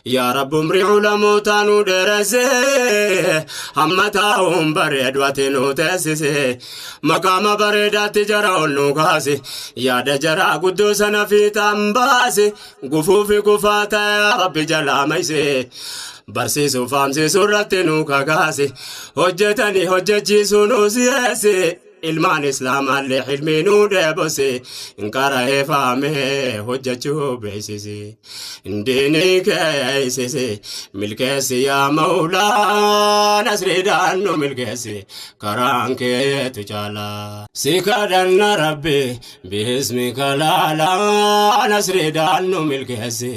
يا رب امري علموتا ندرسي همتاهم بريد واتنو تسسي مقام بريدات جراون نوكاسي يا دجرا قدوسنا في تنباسي قفوفي قفاتا يا رب جلا ميسي برسيسو فامسي سورتنو كاكاسي هجتني هجتجيسو نوسيسي ilmaan islaamallee hilmeenuu dheebose inkara'ee faamee hojjechuu beeksise indiinii keeysise milkeessi yaa mawlaa nasriidhaan nu milkeessi karaan keetu caalaa si kadhanna rabbi biismika laalaa nasriidhaan nu milkeessi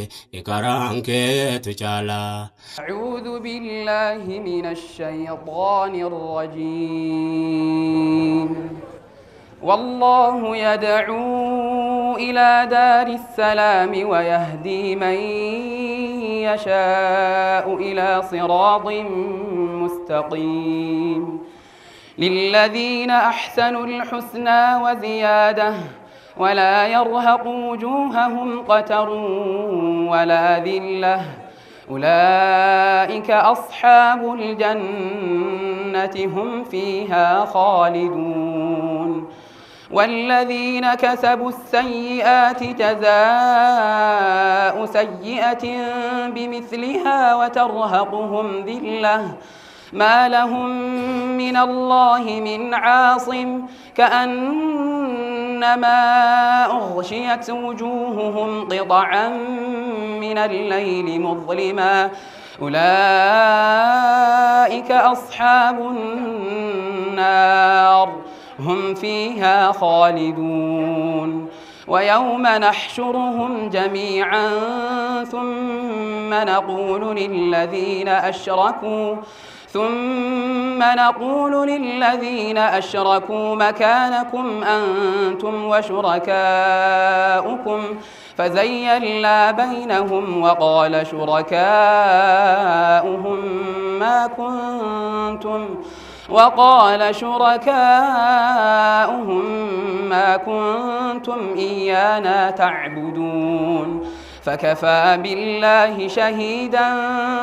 karaan keetu caalaa. أعوذ بالله من الشيطان الرجيم والله يدعو إلى دار السلام ويهدي من يشاء إلى صراط مستقيم للذين أحسنوا الحسنى وزيادة ولا يرهق وجوههم قتر ولا ذلة أولئك أصحاب الجنة هم فيها خالدون والذين كسبوا السيئات جزاء سيئة بمثلها وترهقهم ذلة ما لهم من الله من عاصم كأنما أغشيت وجوههم قطعا من الليل مظلما أولئك أصحاب النار هم فيها خالدون ويوم نحشرهم جميعا ثم نقول للذين أشركوا مكانكم أنتم وشركاؤكم فزيّلنا بينهم وقال شركاؤهم ما كنتم إيانا تعبدون فكفى بالله شهيدا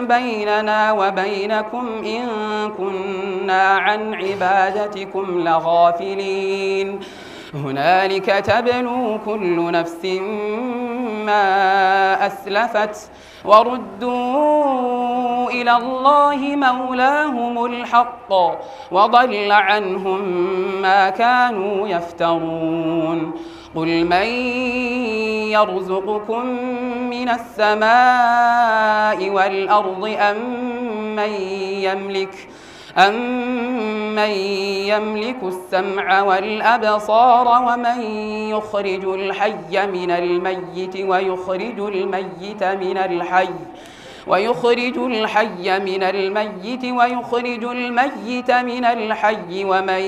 بيننا وبينكم إن كنا عن عبادتكم لغافلين هنالك تبلو كل نفس ما أسلفت وردوا إلى الله مولاهم الحق وضل عنهم ما كانوا يفترون قل من يرزقكم من السماء والأرض أمن يملك السمع والأبصار ومن يخرج الحي من الميت ويخرج الميت من الحي ومن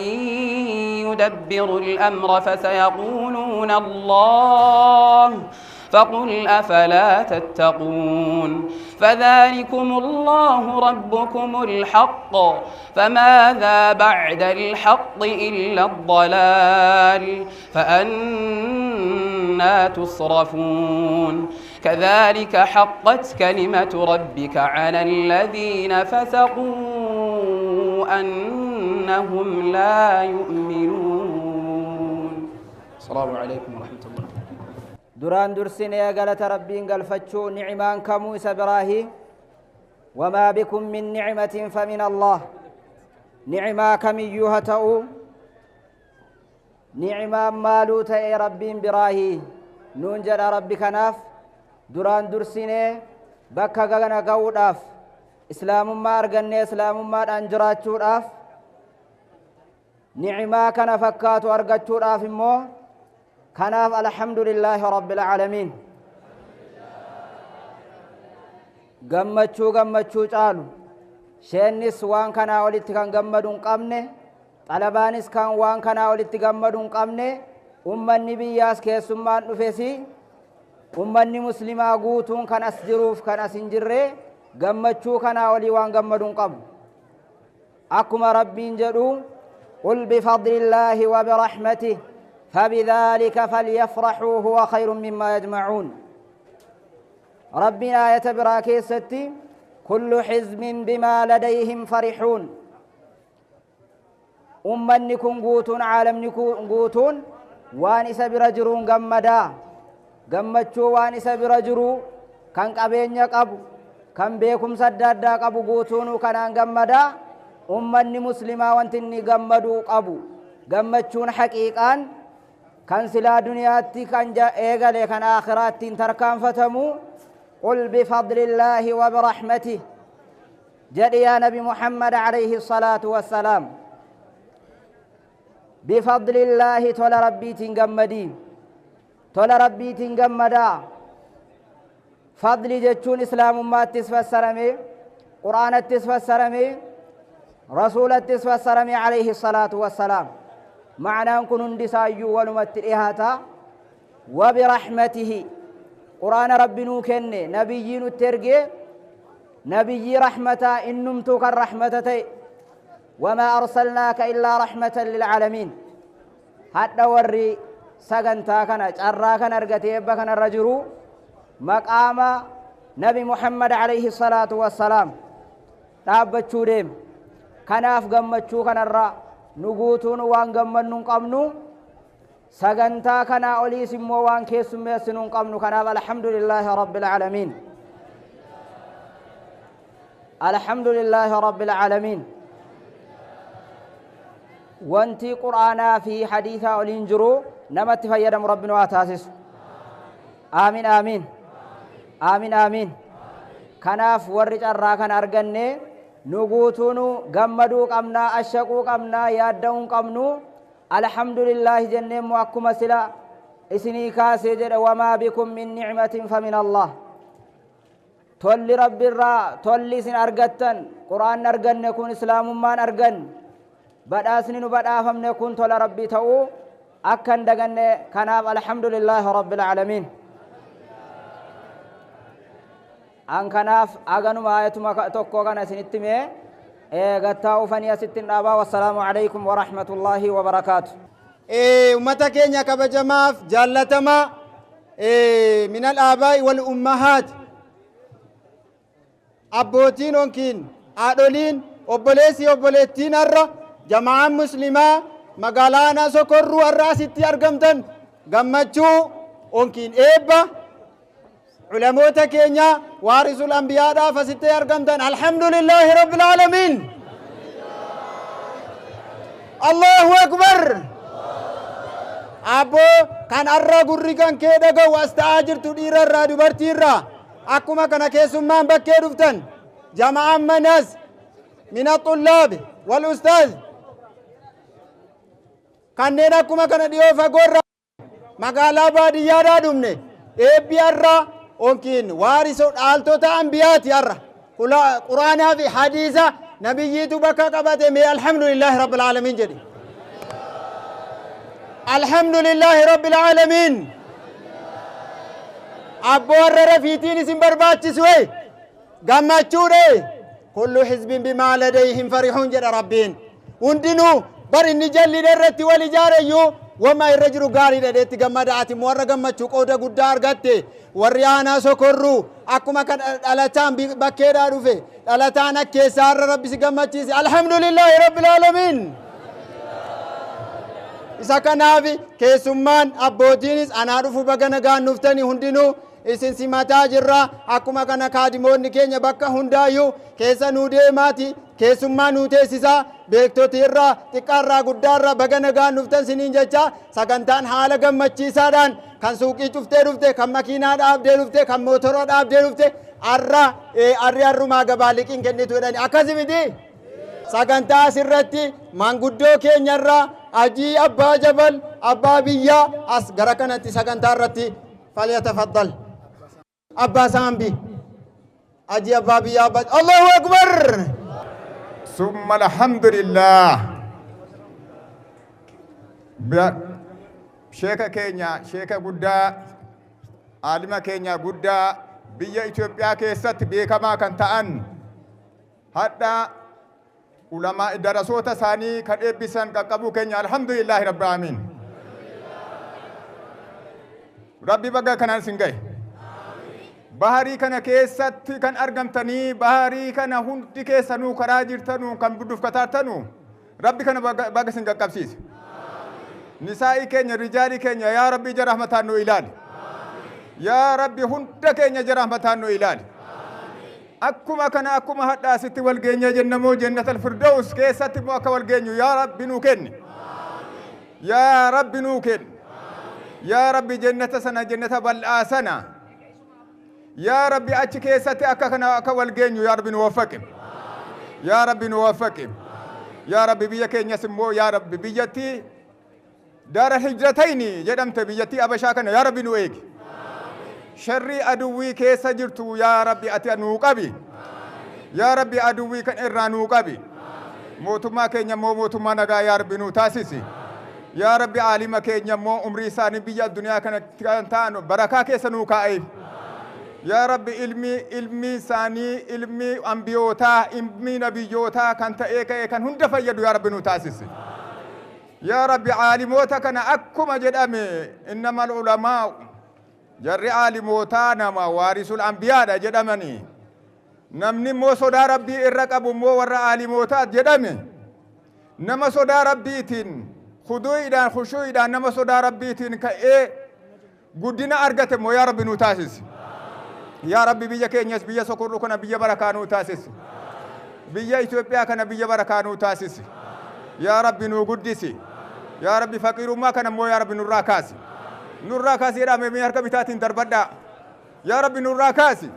يدبر الأمر فسيقولون الله فقل أفلا تتقون فذلكم الله ربكم الحق فماذا بعد الحق إلا الضلال فأنى تصرفون كذلك حقت كلمة ربك على الذين فسقوا أنهم لا يؤمنون. السلام عليكم ورحمة الله. دران درسين يا قالت ربين قال فتشو نعمان كموسى براهي وما بكم من نعمة فمن الله نعما كم يهتأو نعما مالو تأي ربين براهي ننجد ربك ناف دران درسين بكا غغنا قود اف اسلام ما ارغن اسلام ما انجراتشو اف نعما كان فكاتو ارغتشو اف مو كناف الحمد لله رب العالمين gammachuu caalu sheennis waan kana walitti kan gammaduun qabne xalabaanis kan waan kana walitti gammaduun qabne ummanni biyyaas keessummaan dhufesi ummanni muslimaa guutuun kan as jiruuf kan as hin jirre gammachuu kana walii waan gammaduun qabu akkuma rabbiin jedhu qul bifadlillahi wa birahmatihi فبذلك فليفرحوا هو خير مما يجمعون ربنا آية براكيستي كل حزب بما لديهم فرحون أمني كن قوتون عالمني كن قوتون وان إسا برجرون قمدا قمتشو وان إسا برجرو كان قبين يقبو كان بيكم سدادا قبو قوتونو كان قمدا أمني مسلمة وانتني قمدو قبو قمتشون حقيقان كان سلا دنياتي كان جاء إيغالي كان آخراتي تركان فتمو قل بفضل الله وبرحمته جد يا نبي محمد عليه الصلاة والسلام بفضل الله تولى ربي تنقمدي تولى ربي تنقمدا فضل جتشون إسلام ما تسفسرمي قرآن تسفسرمي رسول تسفسرمي عليه الصلاة والسلام معنى أنكم اندسايو ونمت إهاتا وبرحمته قرآن ربنا كن نبيين الترقي نبي رحمة إنمتك الرحمة وما أرسلناك إلا رحمة للعالمين حتى وري سجنتا كان جرا كان أرجتي بكن الرجل مقام نبي محمد عليه الصلاة والسلام تابت شودم كناف جمت شو كان الرا نقوتون وان جمن نقمنو سجنتا كان أولي سمو وان كيس ميسن نقمنو كان الحمد لله رب العالمين الحمد لله رب العالمين وانتي قرآنا في حديثة الانجرو نمت فيدم ربنا واتاسس آمين آمين آمين آمين كناف ورج الراكن أرغني نقوتونو غمدو قمنا أشقو قمنا يادون قمنو الحمد لله جنة مواكم سلا اسني كاسجد وما بكم من نعمة فمن الله تولي رب الرا تولي سن أرغتن قرآن أرغن يكون إسلام مان أرغن بدأسني نبدأهم نكون تولى ربي تو أكن دغن كناب الحمد لله رب العالمين أن كناف أغنو ما آياتما توقو غنا سنتمي غتاو فنيا ستين أبا والسلام عليكم ورحمة الله وبركاته أمتا كينيا كبجماف جالتما من الآباء والأمهات أبوتين ونكين أدولين أبوليسي أبوليتين الرّ جماعة مسلمة مقالانا سكروا الراسي أرقمتن قمتشو أنكين إيبا علموتا كينيا وارث الأنبياء دا فستي أرقمتن الحمد لله رب العالمين الله أكبر أبو كان أرى قرقان كيدا واستعاجر تدير الرا دبرتي الرا أكما كان كيسمان بكي دفتن جماعة مناس من الطلاب والأستاذ kanneen akkuma kana dhiyoo fagoorra magaalaa baadiyyaadhaa dhumne eebbi har'a onkiin waarisoo dhaaltota ambiyaati har'a quraanaa fi hadiisa nabiyyiitu bakka qabate mee alhamdulillahi rabbil aalamiin jedhe alhamdulillahi rabbil aalamiin abboo har'a rafiitiin isin barbaachisu gammachuudha kullu hizbin bimaa ladayhim farihun jedha rabbiin hundinuu بر النجال لدرت والجاريو وما يرجرو غاري دت غمداتي مور غمچو قودا غدار غتي وريانا سكرو اكما كان دلاتان بكيدا دوفه دلاتان كيسار ربي سغمچي الحمد لله رب العالمين isa kanaafi keessummaan abbootiinis anaa dhufu baga nagaan nuftani hundinuu isin simataa jirra akkuma kana kaadimoonni keenya bakka hundaayyuu keessa nuu deemaati keessummaa nuu teessisaa beektoti irraa xiqqaarraa guddaarraa baga nagaan nuftan siniin jecha sagantaan haala gammachiisaadhaan kan suuqii cuftee dhufte kan makiinaa dhaabdee dhufte kan mootoraa dhaabdee dhufte arrumaa gabaa liqiin kennitu jedhani akkasi miti sagantaa asirratti manguddoo keenyarraa ajii abbaa jabal abbaa biyyaa as gara kanatti sagantaa irratti falyatafaddal abbaa saambi ajii abbaa biyyaa abbaa Allahu akbar summa alhamdulillah sheeka keenya sheeka guddaa aalima keenya guddaa biyya Itoophiyaa keessatti beekamaa kan ta'an hadda ulama darasoota isaanii kan eebbisan qaqqabuu keenya alhamdulillahi rabbil aalamiin rabbi baga kanaan sin gahe baharii kana keessatti kan argamtanii baharii kana hundi keessanuu karaa jirtanuu kan budduuf kataartanuu rabbi kana baga sin qaqqabsiise nisaa'ii keenya rijaalii keenya yaa rabbi ija rahmataan nu ilaali yaa rabbi hunda keenya ija rahmataan nu ilaali akkuma kana akkuma hadhaasitti wal geenye jennamoo jannatul firdaus keessatti immoo akka wal geenyu yaa rabbi nuu kenni yaa rabbi nuu kenni yaa rabbi jannata sana jannata bal'aa sana yaa rabbi achi keessatti akka kana akka wal geenyu yaa rabbi nu waffaqi yaa rabbi nu waffaqi yaa rabbi biyya keenyas immoo yaa rabbi biyyatti daara hijratayni jedhamte biyyatti abashaa kana yaa rabbi nu eegi sharri aduwwii keessa jirtu yaa rabbi ati nuu qabi yaa rabbi aduwwii kan irraa nuu qabi mootummaa keenya immoo mootummaa nagaa yaa rabbi nuu taasisi yaa rabbi aalima keenya immoo umrii isaanii biyya addunyaa kana kan ta'an barakaa keessa nuu kaa'e yaa rabbi ilmi isaanii ilmi ambiyootaa ilmi nabiyyootaa kan ta'ee ka'e kan hunda fayyadu yaa rabbi nuu taasisi yaa rabbi aalimoota kana akkuma jedhame innamal ulamaa jarri aalimootaa nama waarisul ambiyaadha jedhamanii namni immoo sodaa rabbii irra qabu immoo warra aalimootaa jedhame nama sodaa rabbiitiin khuduu'idhaan khushuu'idhaan nama sodaa rabbiitiin ka'ee guddina argate immoo yaa rabbi nuu taasisi yaa rabbi biyya keenyas biyya sokorruu kana biyya barakaa nuu taasisi biyya Itoophiyaa kana biyya barakaa nuu taasisi yaa rabbi nuu guddisi yaa rabbi faqiirummaa kana immoo yaa rabbi nurraa kaasi nurraa kaasi jedhame mee harka bitaatiin darbadhaa yaa rabbi nurraa kaasi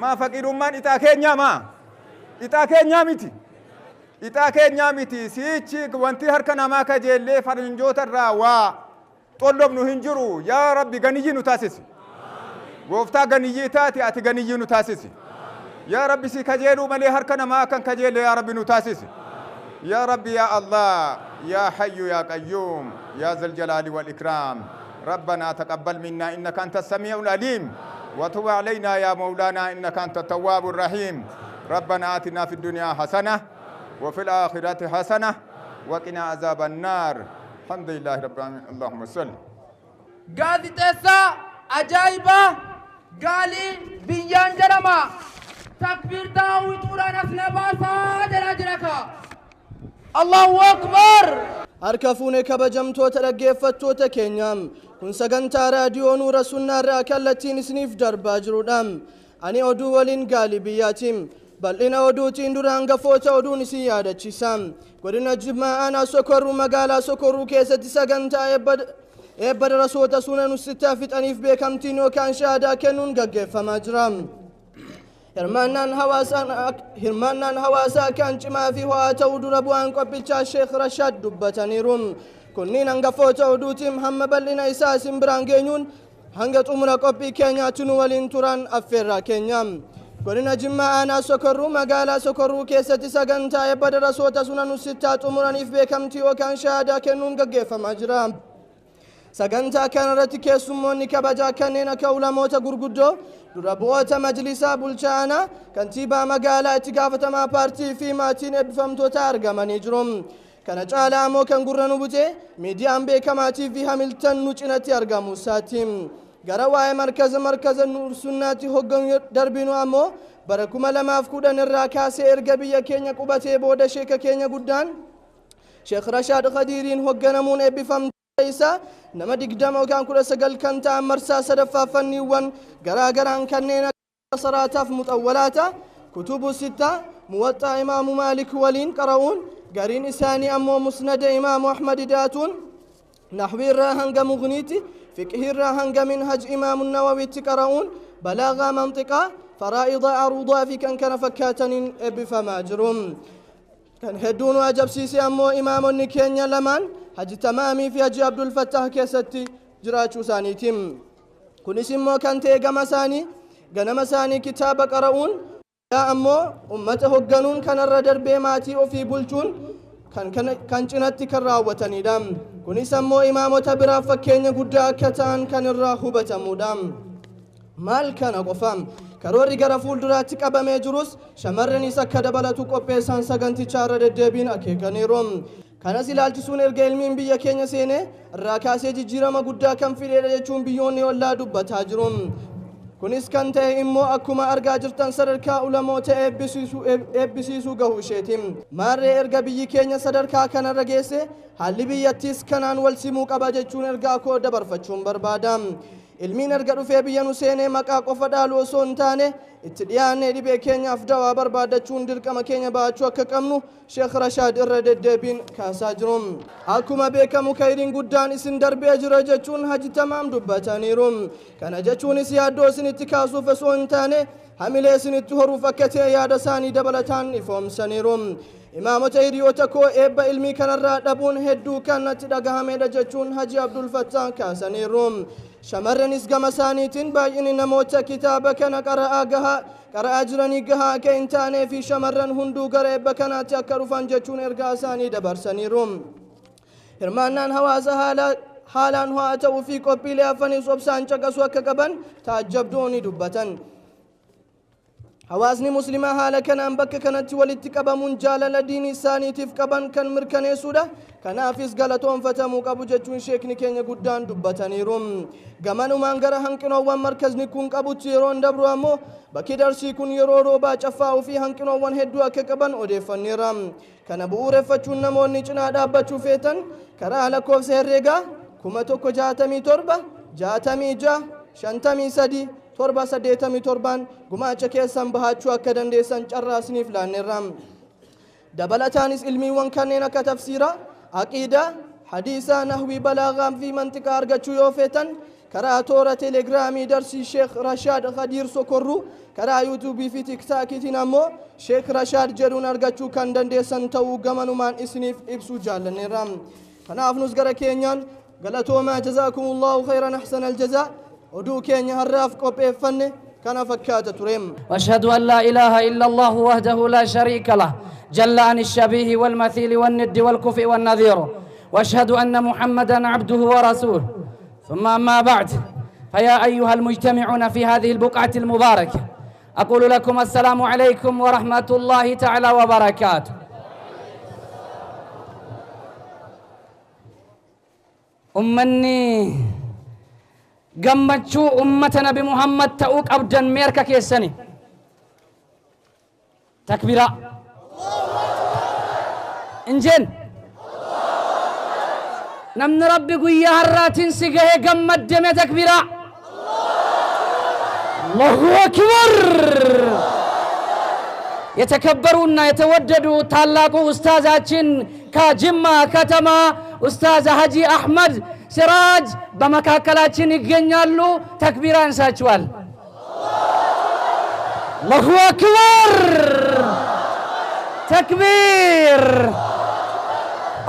maa faqiirummaan ixaa keenyaa maa ixaa keenyaa miti ixaa keenyaa miti siichi wanti harka namaa kajeellee farinjoota irraa waa xollobnu hin jiru yaa rabbi ganiyyi nu taasisi gooftaa ganiyyi taati ati ganiyyi nu taasisi yaa rabbi si kajeeluu malee harka namaa kan kajeelle yaa rabbi nu taasisi يا ربي يا الله يا حي يا قيوم يا ذا الجلال والإكرام ربنا تقبل منا إنك أنت السميع العليم وتب علينا يا مولانا إنك أنت التواب الرحيم ربنا آتنا في الدنيا حسنة وفي الآخرة حسنة وقنا عذاب النار الحمد لله رب العالمين اللهم صل قاضي تسا أجايبة قالي بيان جرما تكبير داوي تورا نفنا باسا جراجركا الله أكبر أركفوني كبجمتو تلقيفتو تكينيام كن سغنتا راديو نور سنة راكالتي نسنيف دربا جرودام أني أدو ولين غالبياتيم بل إنا أدو تندران غفوتا أدو نسيادة چسام قرنا جمع أنا سكرو مقالا سكرو كيسة سغنتا إباد رسوتا سنة نستافت أنيف بيكمتين وكان شادا كنون غغيف مجرام hirmaannaan hawaasaa kan cimaa fi ho'aa ta'uu dura bu'aan qophichaa Sheekh Rashaad dubbataniiru. Kunniin hangafoota oduutiif hamma bal'ina isaa isin biraan geenyuun hanga xumura qophii keenyaatti nu waliin turan affeerraa keenya. Godina Jimmaa aanaa Sokorruu magaalaa Sokorruu keessatti sagantaa eebba darasoota sunan usittaa xumuraniif beekamtii yookaan shahaadaa kennuun gaggeeffamaa jira. Sagantaa kanarratti keessummoonni kabajaa kanneen akka ulamoota gurguddoo dura bu'oota majlisaa bulchaanaa kantiibaa magaalaa itti gaafatamaa paartii fi maatiin eebbifamtoota argamanii jiru. Kana caalaa ammoo kan gurra nu bute miidiyaan beekamaatii fi hamiltan nu cinatti argamu isaati. Gara waa'ee markaza nuur sunnaatti hogganu darbinu ammoo bara 2010 irraa kaasee erga biyya keenya qubatee booda sheeka keenya guddaan Sheekh Rashaad Khadiiriin hogganamuun eebbifamte isa nama 20 yookaan 19 kan ta'an marsaa sadaffaa fanniiwwan garaagaraan kanneen akka saraataaf muxawwalaata kutubu sitta muwaxxaa imaamu maalik waliin qara'uun gariin isaanii ammoo musnada imaamu ahmad daatuun naxwiirraa hanga mughniiti fiqhiirraa hanga minhaj imaamu nawawiitti qara'uun balaagaa manxiqaa faraa'ida aruudaa fi kan kana fakkaataniin eebbifamaa jiru. Kan hedduun ajabsiise ammoo imaamonni keenya lamaan Haji Tamaamii fi Haji Abdul Fattah keessatti jiraachuu isaaniiti. Kunis immoo kan ta'e ganama isaanii kitaaba qara'uun ammoo ummata hogganuun kanarra darbee maatii ofii bulchuun kan cinatti kan raawwatanidha. Kunis ammoo imaamota biraaf fakkeenya guddaa akka ta'an kan irraa hubatamudha. Maal kana qofaam karoorri gara fuulduraatti qabamee jirus shamarranis akka dabalatu qopheessan sagantichaa irra deddeebiin akeekaniiru. Kanas ilaalchisuun erga ilmiin biyya keenya seenee irraa kaasee jijjiirama guddaa kan fideedha jechuun biyyoonni ollaa dubbataa jiru. kunis kan ta'e immoo akkuma argaa jirtan sadarkaa ulamoota eebbisiisuu gahuu isheetiin maarree erga biyyi keenya sadarkaa kanarra geesse haalli biyyattiis kanaan wal simuu qaba jechuun ergaa koo dabarfachuun barbaada. Ilmiin erga dhufee biyya nu seenee maqaa qofa dhaalu osoo hin taane itti dhiyaannee dhibee keenyaaf dawaa barbaadachuun dirqama keenya baachuu akka qabnu Sheekh Rashaad irra deddeebiin kaasaa jiru. Akkuma beekamu khayriin guddaan isin darbee jira jechuun Haji Tamaam dubbataniiru. Kana jechuunis yaaddoo isinitti kaasuuf osoo hin taane hamilee isinitti horuuf akka ta'e yaada isaanii dabalataan ifoomsaniiru. Imaamota hiriyoota koo eebba ilmii kanarraa dhabuun hedduu kan natti dhagahamedha jechuun Haji Abdul Fattah kaasaniiru. Shamarranis gama isaaniitiin baay'inni namoota kitaaba kana qara'aa jiranii gahaa akka hin taanee fi shamarran hunduu gara eebba kanaatti akka dhufan jechuun ergaa isaanii dabarsaniiru. Hirmaannaan hawaasa haalaan ho'aa ta'uu fi qophiilee hafaniis obsaan caqasuu akka qaban taajjabdoonni dubbatan. Hawaasni muslimaa haala kanaan bakka kanatti walitti qabamuun jaalala diinii isaaniitiif qaban kan mirkaneessuudha. Kanaafis galatoonfatamuu qabu jechuun sheekni keenya guddaan dubbataniiru. Gamanumaan gara hanqinoowwan markazni kun qabutti yeroo dabru ammoo bakki darsii kun yeroo roobaa caffaa'uu fi hanqinoowwan hedduu akka qaban odeeffanneera. Kana bu'uureffachuun namoonni cinaa dhaabbachuu feetan karaa lakkoofsa herreegaa 1167 66 53 787 gumaacha keessan bahachuu akka dandeessan carraasniif laanneerra. Dabalataanis ilmiiwwan kanneen akka tafsiira, aqiidaa, hadiisaa, nahwii, balaagaa fi mantiqaa argachuu yoo feetan karaa toora teelegiraamii darsii Sheekh Rashaad Khadiir Sokorruu karaa yuutuubii fi tiktaakiitiin ammoo Sheekh Rashaad jedhuun argachuu kan dandeessan ta'uu gamanumaan isiniif ibsuu jaallanneerra. Kanaaf nus gara keenyaan galatoomaa jazaakumullahu khayran ahsanal jazaa oduu keenya har'aaf qopheeffanne kana fakkaata tureem. واشهد ان لا اله الا الله وحده لا شريك له جل عن الشبيه والمثيل والند والكفء والنذير واشهد ان محمدا عبده ورسوله ثم اما بعد فيا ايها المجتمعون في هذه البقعه المباركه اقول لكم السلام عليكم ورحمه الله تعالى وبركاته. امني gammachuu ummata nabi Muhammad ta'uu qabdan meerka keessani takbira injeen namni rabbi guyyaa har'aatiin si gahee gammaddame takbira Allahu akbar. የተከበሩና የተወደዱ ታላቁ ኡስታዛችን ከጅማ ከተማ ኡስታዝ ሀጂ አህመድ ሲራጅ በመካከላችን ይገኛሉ። ተክቢር አንሳችኋል። አላሁ አክበር ተክቢር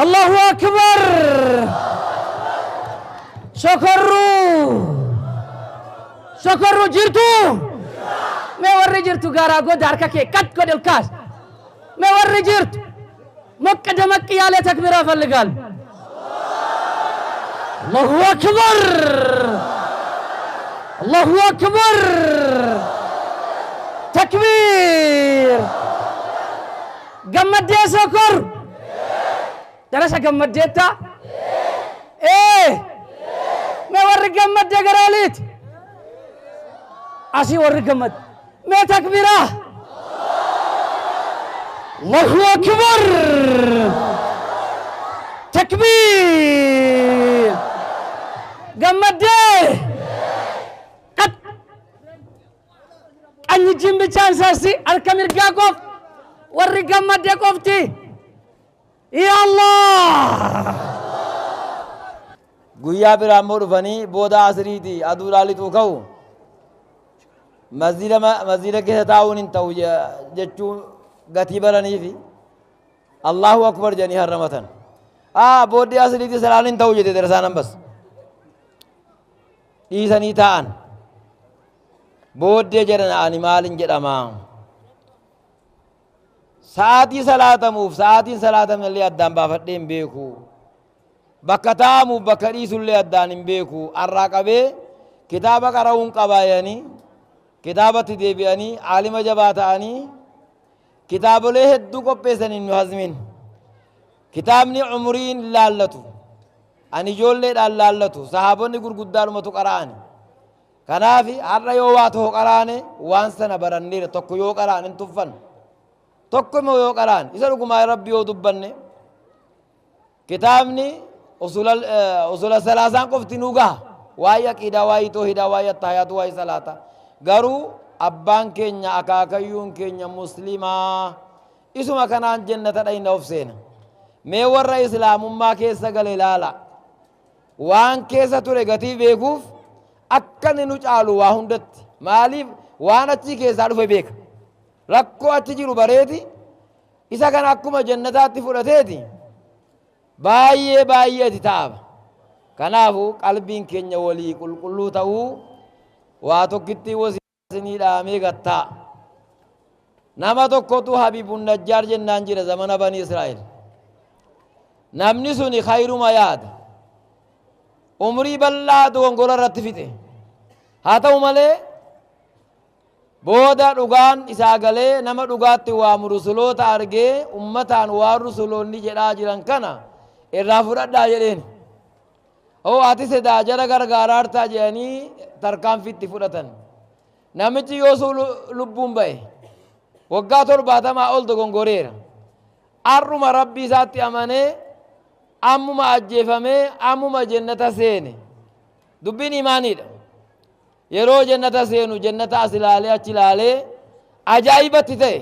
አላሁ አክበር ሾከሩ ጅርቱ मैं वर्री जिरतु गारा गो दारका के कट को दिलकास मैं वर्री जिरत मुकदमक याले तकबीरा फलगाल अल्लाहु अकबर तकबीर गम्मदे सोकर दरसा गम्मदेता मैं वर्री गम्मदे गरालित आसी वर्री गम्मद मैं तकबीरा अल्लाहु अकबर तकबीर गम्मदे ቀኝ እጅን ብቻ አንሳሲ አልከሚርጋ ቆፍ ወሪ ገመደ ቆፍቲ ያ አላህ ጉያ ብራሞ ዱፈኒ ቦዳ አስሪቲ አዱላሊቱ ከው መዚለ ከታውን እንተው ጀቹ ገቲ በለኒ ፊ አላሁ አክበር ጀኒ ሀረመተን ቦዲ አስሪቲ ሰላልን ተው ጀተ ደረሳነን በስ ኢሰኒ ታን ቦዲ ጀረን አኒማልን ጀዳማ ሳቲ ሰላተሙፍ ሳቲን ሰላተም ለሊ አዳም ባፈደም ቤኩ በከታሙ በከሪሱ ለሊ አዳን ቤኩ አራቀቤ ኪታበ ቀራውን ቀባየኒ ኪታበት ዴቢያኒ ዓሊመ ጀባታኒ ኪታበለ ሄዱ ቆጴሰኒ ኑሐዝሚን ኪታብኒ ዑምሪን ላለቱ አኒ ጆሌ ዳላለቱ ሰሃቦኒ ጉርጉዳሉ መቱ ቀራአኒ kanaafi har'a yoo waa tokko qaraane waan sana baranneera tokko yoo qaraan hin tuffan tokko immoo yoo qaraan isa dhugumaa rabbi yoo dubbanne kitaabni usula salaasaan qofti nu gaha waa'ee aqiidaa waa'ee toohidaa waa'ee attahiyaatu waa'ee salaata garuu abbaan keenya akaakayyuun keenya muslimaa isuma kanaan jannata dhayna of seena mee warra islaamummaa keessa gale ilaala waan keessa ture gatii beekuuf akka nu caalu waa hundatti maaliif waan achi keessaa dhufe beeka rakkoo achi jiru bareeti isa kana akkuma jannataatti fudhateeti baay'ee baay'eeti ta'a kanaafu qalbiin keenya walii qulqulluu ta'uu waa tokkitti wasiisinii dhaamee gattaa nama tokkotu Habiibun Najjaar jennaan jira zamana banii Israa'el namni suni khayruma yaada umrii bal'aa dogongora irratti fixe haa ta'u malee booda dhugaan isaa galee nama dhugaatti waamu rusuloota argee ummataan waan rusuloonni jedhaa jiran kana irraa fudhadhaa jedheen oo ati sedaa jara gargaaraartaa jedhanii tarkaanfitti fudhatan namichi yoosuu lubbuun ba'e waggaa 70 ol dogongoreera arruma rabbii isaatti amanee ammuma ajjeefamee ammuma jannata seene dubbiin imaaniidha yeroo jannata seenu jannata as ilaalee achi ilaalee ajaa'ibatti ta'e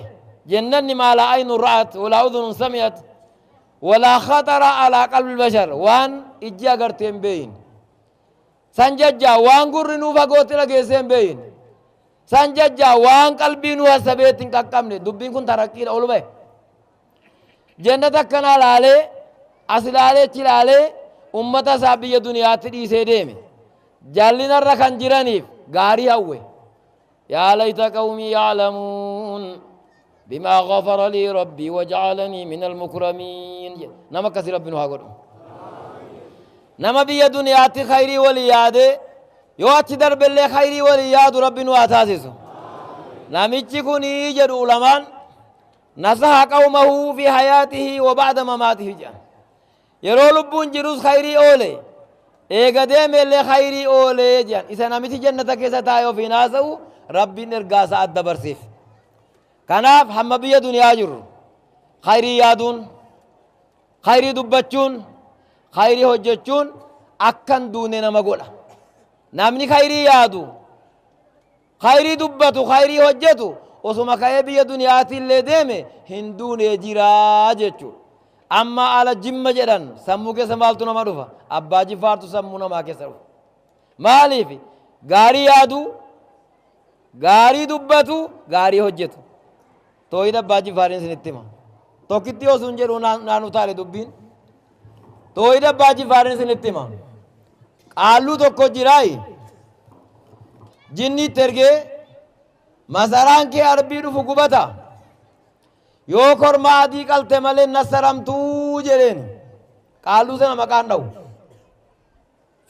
jannanni maa laa aynun ra'at walaa udhunun samiyat walaa khatara alaa qalbi bashar waan ijji agartee hin beeyin san jajjaa waan gurri nuu fagootti dhageessee hin beeyin san jajjaa waan qalbii nuu hasabeetti hin qaqqabne dubbiin kun tarakkiidha ol ba'e jannata akkanaa ilaalee as ilaalee achi ilaalee ummata isaa biyya duniyaatti dhiisee deeme jallinarra kan jiraniif gaarii hawwe yaa layta qawmii ya'lamuun bimaa ghafara lii rabbii waja'alanii min almukramiin nama akkasii rabbi nu haa godhu nama biyya duniyaatti khayrii walii yaade yoo achi darbellee khayrii walii yaadu rabbi nu haa taasisu namichi kunii jedhu ulamaan nasaha qawmahu fi hayaatihi wa ba'da mamaatihi jedhan yeroo lubbuun jirus khayrii oole eega deemeellee khayrii oole jedhan isa namichi jannata keessa taa'ee ofiin haasa'u rabbiin ergaasa adda barsiif kanaaf hamma biyya duniyaa jirru khayrii yaaduun khayrii dubbachuun khayrii hojjechuun akkan duune nama godha namni khayrii yaadu khayrii dubbatu khayrii hojjetu osuma ka'ee biyya duniyaatiillee deeme hin duune jiraa jechuudha amma ala jimma jedhan sammuu keessa maaltu nama dhufa abbaa jifaartu sammuu namaa keessa dhufa maaliif gaarii yaadu gaarii dubbatu gaarii hojjetu tooyida abbaa jifaariin isinitti hima tokkitti yoo sun jedhu naanu taale dubbiin tooyida abbaa jifaariin isinitti hima qaalluu tokko jiraayi jinniitti ergee masaraan kee arbii dhufu gubata yoo korma adii qalte malee nasaramtuu jedheen qaalluu sana maqaan dha'u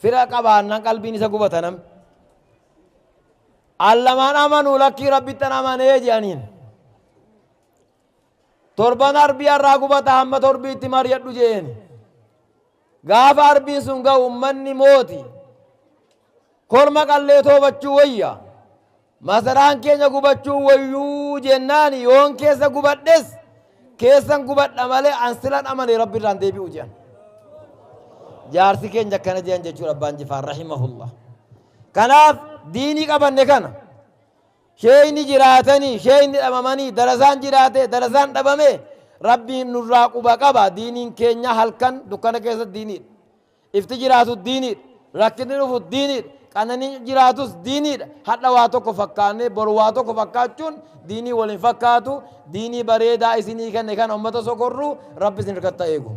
fira qabaannan qalbiin isa gubata namni allamaan amanuu lakkii rabbittan amanee jedhaniin torban arbii irraa gubata hamma torbiitti mariyadhu jeen gaafa arbiin sun ga'u ummanni mooti korma qallee toobachuu wayya masaraan keenya gubachuu wayyuu jennaan yoon keessa gubadhes keessan gubadha malee ansilan amane rabbi irraan deebi'u jedhan jaarsi keenya akkana jedhan jechuudha abbaan jifaar rahimahullah kanaaf diinii qabanne kana sheeyni jiraatanii sheeyni dhabamanii darasaan jiraate darasaan dhabame rabbiin nurraa quba qaba diiniin keenya halkan dukkana keessa diiniidha ifti jiraatu diiniidha rakkinni dhufu diiniidha qananii jiraatus diiniidha hadha waa tokko fakkaannee boru waa tokko fakkaachuun diinii waliin fakkaatu diinii bareedaa isinii kenne kana ummata sokorru rabbi isin hirkatta eegu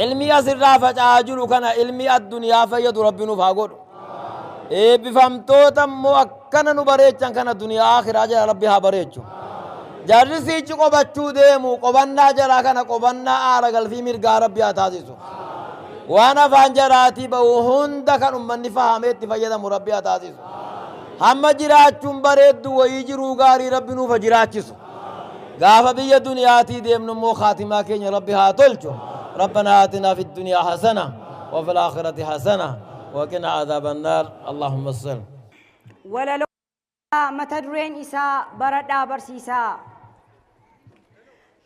ilmii asirraa faca'aa jiru kana ilmii addunyaa fayyadu rabbi nuuf haa godhu eebbifamtoota immoo akkana nu bareechan kana duniyaa akhiraa jala rabbi haa bareechu jarri siichi qobachuu deemu qobannaa jalaa kana qobannaa aara galfii mirgaa rabbi haa taasisu waan afaan jaraatii ba'u hunda kan ummanni fahameetti fayyadamu rabbi haa taasisu hamma jiraachuun bareeddu wayii jiruu gaarii rabbi nuufa jiraachisu gaafa biyya duniyaatii deemnu immoo khaatimaa keenya rabbi haa tolchu ربنا آتنا في الدنيا حسنة وفي الآخرة حسنة وقنا عذاب النار اللهم صل ولو متدرين إساء برد برسيسا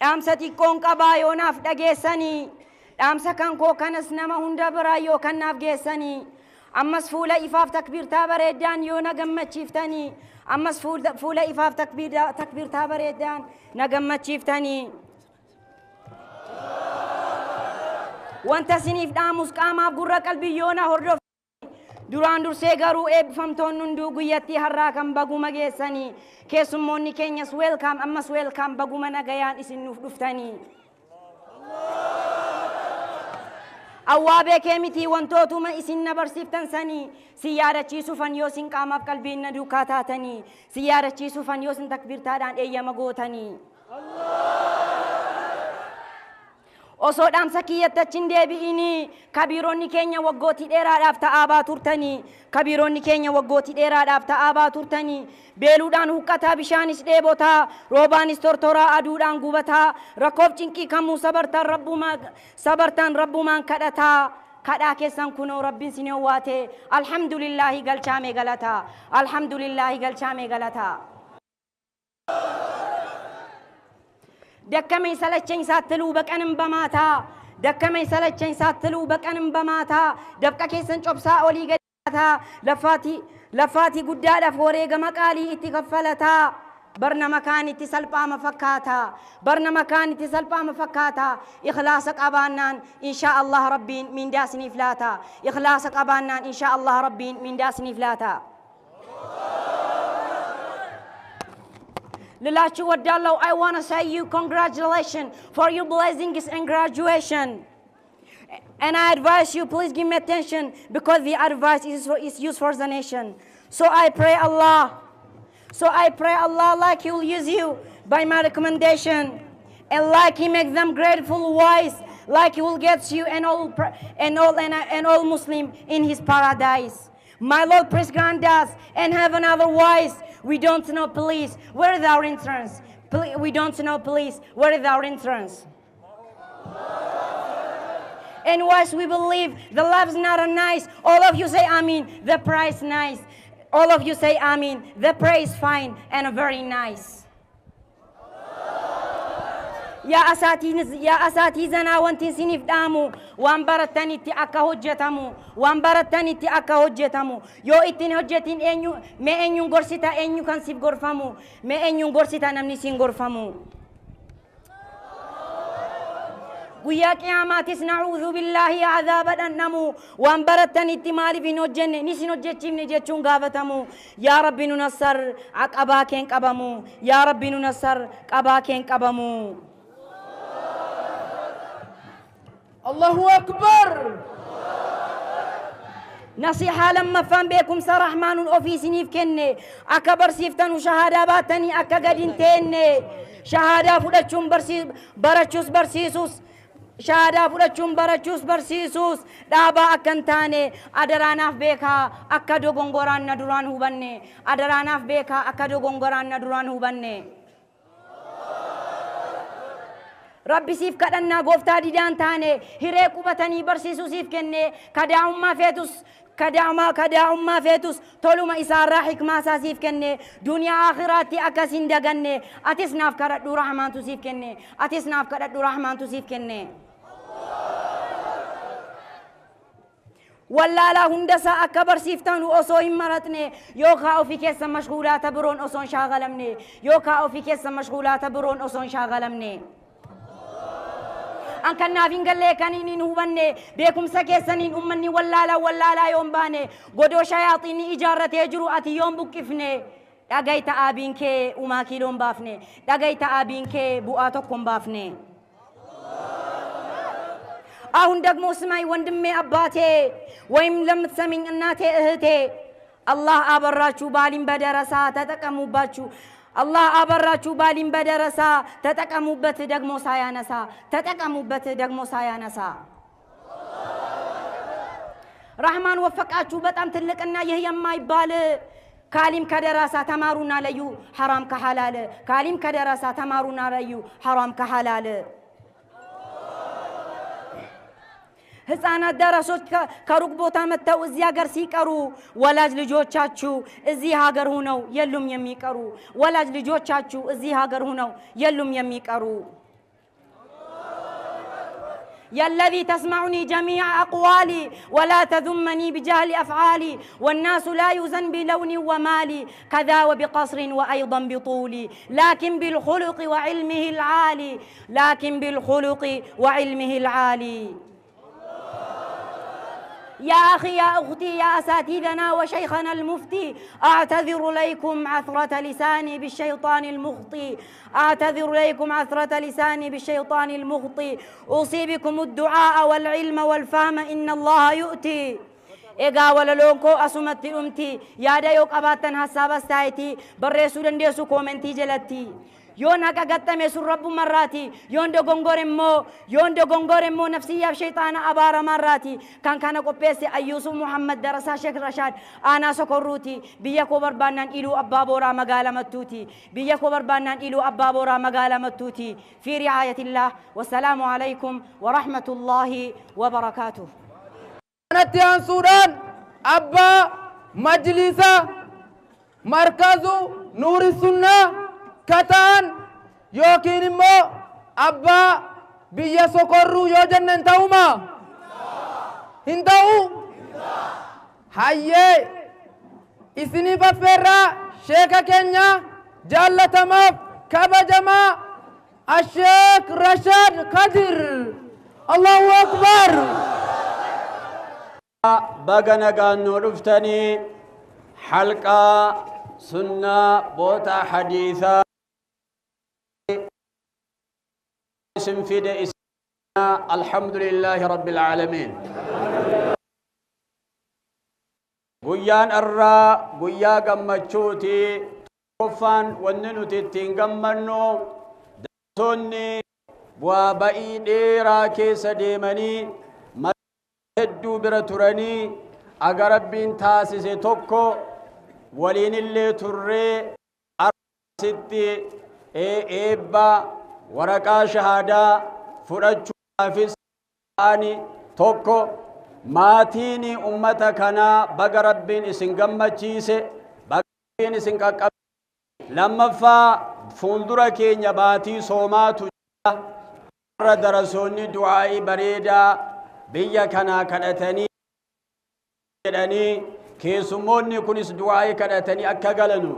أمساتي كون قبا يوناف دقيساني أمسا كان كو كانس نما هندا برا يو كان ناف جيساني أمس فولا إفاف تكبير تابريدان يونا قمت شيفتاني أمس فولا إفاف تكبير تابريدان نقمت شيفتاني وانت سنيف داموس قاما قرى قلبي يونا هردو duraan dursee garuu eebbifamtoonni hunduu guyyattii har'aa kan baguma geessanii keessummoonni keenyas weelkaam ammas weelkaam baguma nagayaan isin nuuf dhuftanii awwaabee kee mitii wantootuma isin na barsiiftan sanii si yaadachiisuufan yoo isin qaamaaf qalbiin na duukaa taatanii si yaadachiisuufan yoo isin takbiirtaadhaan eeyyama gootanii osoo dhaamsa kiyyatachin deebi'inii kabiironni keenya waggootii dheeraadhaaf ta'aa turtanii kabiironni keenya waggootii dheeraadhaaf ta'aa turtanii beeluudhaan huqqataa bishaanis dheebotaa roobaanis tortoraa aduudhaan gubataa rakkoof cinqii kamuu sabartaan rabbumaan kadhataa kadhaa keessan kunoo rabbiin sin hawwaate alhamdulillaahi galchaame galataa alhamdulillaahi galchaame galataa دكما يسالتشين ساتلو بكنم بماتا دكما يسالتشين ساتلو بكنم بماتا دبكا كيسن شوبسا اولي قداتا لفاتي قدادا فوريغا مقالي اتغفلتا برنا مكان اتسلبا مفكاتا برنا مكان اتسلبا مفكاتا إخلاصك أبانان إن شاء الله ربي من داسني فلاتا إخلاصك أبانان إن شاء الله ربي من داسني فلاتا Lilachu Wadallo, I want to say you congratulations for your blessings and graduation. And I advise you, please give me attention because the advice is used for the nation. So I pray Allah like He will use you by my recommendation. And like He makes them grateful, wise, like He will get you and all Muslim in His paradise. My Lord, please grant us and have another wise. We don't know, please, where is our entrance? We don't know, please, where is our entrance? And once we believe the love is not nice, all of you say Amin, the price nice. All of you say Amin, the praise fine and very nice. يا أساتذنا وانتي سنف دامو وانبرتني تي أكا هجتمو وانبرتني تي أكا هجتمو يو إتن هجتين إنيو ما إنيو غرسيتا إنيو كان سيب غرفمو ما إنيو غرسيتا نمني سين غرفمو ويا قياماتس نعوذ بالله عذاب النمو وانبرتني تي مالي في نوجن نسي نوجتشم نجتشون غافتمو يا ربي ننصر أباكين قبمو يا ربي ننصر أباكين قبمو الله أكبر نصيحة لما فهم بكم سرحمان أوفي سنيف كني أكبر سيفتن وشهادة باتني أكا قدين تيني شهادة فلتشون برچوس برسيسوس شهادة فلتشون برسيسوس دابا أكنتاني أدرانا فبيكا أكا دو غنغوران ندران هبني أدرانا فبيكا أكا دو غنغوران ندران هبني ربي سيف كدنا غوفتا ديدان تاني هيريكو بتاني برسيسو سيف كني كداهم ما فيتوس كداهم ما فيتوس طولما إسار راحك ما سيف كني دنيا آخراتي أكاسين دغني أتسناف كرد رحمان تسيف كني أتسناف كرد رحمان تسيف كني ولا لا هندسة أكبر سيفتان وأصوهم مرتني يوكا أو في كيس مشغولات برون أصون شاغلمني يوكا أو في كيس مشغولات برون أصون شاغلمني أن كان نافين قال لي كانين هوبني بيكم سكيسنين أمني ولا لا يوم باني قدو شياطيني إجارة يجرؤتي يوم بكفني دقيت آبينك وما كيلون بافني دقيت آبينك بؤاتكم بافني أهون دق موسمي وندمي أباتي ويم لم تسمين الناتي أهتي الله أبراتشو بالين بدرسا تتكمو باتشو الله أبراتشو بالين بدرسا تتكمو بت دق موسايانسا تتكمو بت دق موسايانسا رحمن وفقاتشو بتام تلقنا يهي ما يبال كاليم كدراسة تمارونا ليو حرام كحلال كاليم كدراسة تمارونا ليو حرام كحلال ህፃናት ደረሶች ከሩቅ ቦታ መጥተው እዚህ ሀገር ሲቀሩ ወላጅ ልጆቻችሁ እዚህ ሀገር ሆነው የሉም የሚቀሩ ወላጅ ልጆቻችሁ እዚህ ሀገር ሆነው የሉም የሚቀሩ يا الذي تسمعني جميع أقوالي ولا تذمني بجهل أفعالي والناس لا يزن بلون ومالي كذا وبقصر وأيضا بطولي لكن بالخلق وعلمه العالي لكن بالخلق وعلمه العالي يا أخي يا أختي يا أساتذنا وشيخنا المفتي أعتذر إليكم عثرة لساني بالشيطان المخطي أعتذر إليكم عثرة لساني بالشيطان المخطي أوصي بكم الدعاء والعلم والفهم إن الله يؤتي إيجا ولا لونكو أسمت أمتي يا دايوك أباتن حسابة سايتي برسو دنديسو كومنتي جلتي يون هكا قتمي سر رب مراتي يون دو غنغور مو نفسية شيطان أبار مراتي كان قبيسي أيوسو محمد درسا شيخ رشاد أنا سكروتي بيكو بربانان إلو أبابورا مقالة متوتي بيكو بربانان إلو أبابورا مقالة متوتي في رعاية الله والسلام عليكم ورحمة الله وبركاته نتيان سودان أبا مجلسة مركز نور السنة كتان يوكين مو أبا بيا سكرو يو جنن تاوما هنداو هاي إسني بفرا شيخ كينيا جالة ماف كبجما الشيخ رشاد قدر الله أكبر بغنا قانو رفتني حلقة سنة بوتا حديثة اسم فيد اسمنا الحمد لله رب العالمين قيان الرا قيا قمتشوتي كفان وننو تتين قمنو دسوني وبئي ديرا كيس ديمني هدو برتراني أقربين تاسسي توكو ولين اللي تري أرستي إيبا ورقا شهادة فرجو حافظ آني توكو ماتيني أمتكنا بقربين إسن قمتشيسي بقربين إسن قاقب لما فا فندرا كينيا باتي صوماتو درسوني دعائي بريدا بيا كنا كدتني jedhanii keessummoonni kunis du'aa'ii kadhatanii akka galanu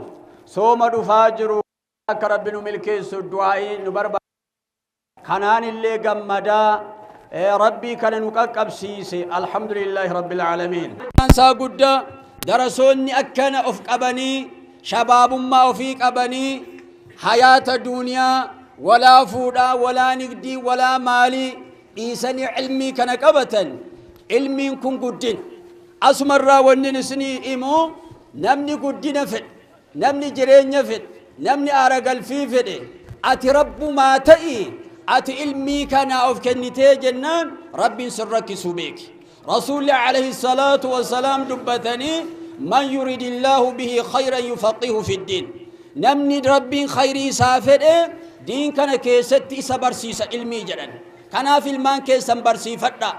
sooma dhufaa jiru akka rabbi nu milkeessu du'aa'ii nu barbaada kanaan illee gammadaa rabbii kana nu qaqqabsiise alhamdulillahi rabbil aalamiin saa guddaa darasoonni akkana of qabanii shabaabummaa ofii qabanii hayaata duuniyaa walaa fuudhaa walaa nigdii walaa maalii dhiisanii ilmii kana qabatan ilmiin kun guddin أسمر ونن سني إمو نمني قدنا فد نمني جرينا فد نمني أرجل في فد أترب ما تأي أت علمي كان أوف كنتي جنان رب سرك سبيك رسول الله عليه الصلاة والسلام دبتني من يريد الله به خيرا يفقه في الدين نمني رب خيري سافر دين كان كيست سبرسيس علمي جنان كان في المان كيس برسي فدا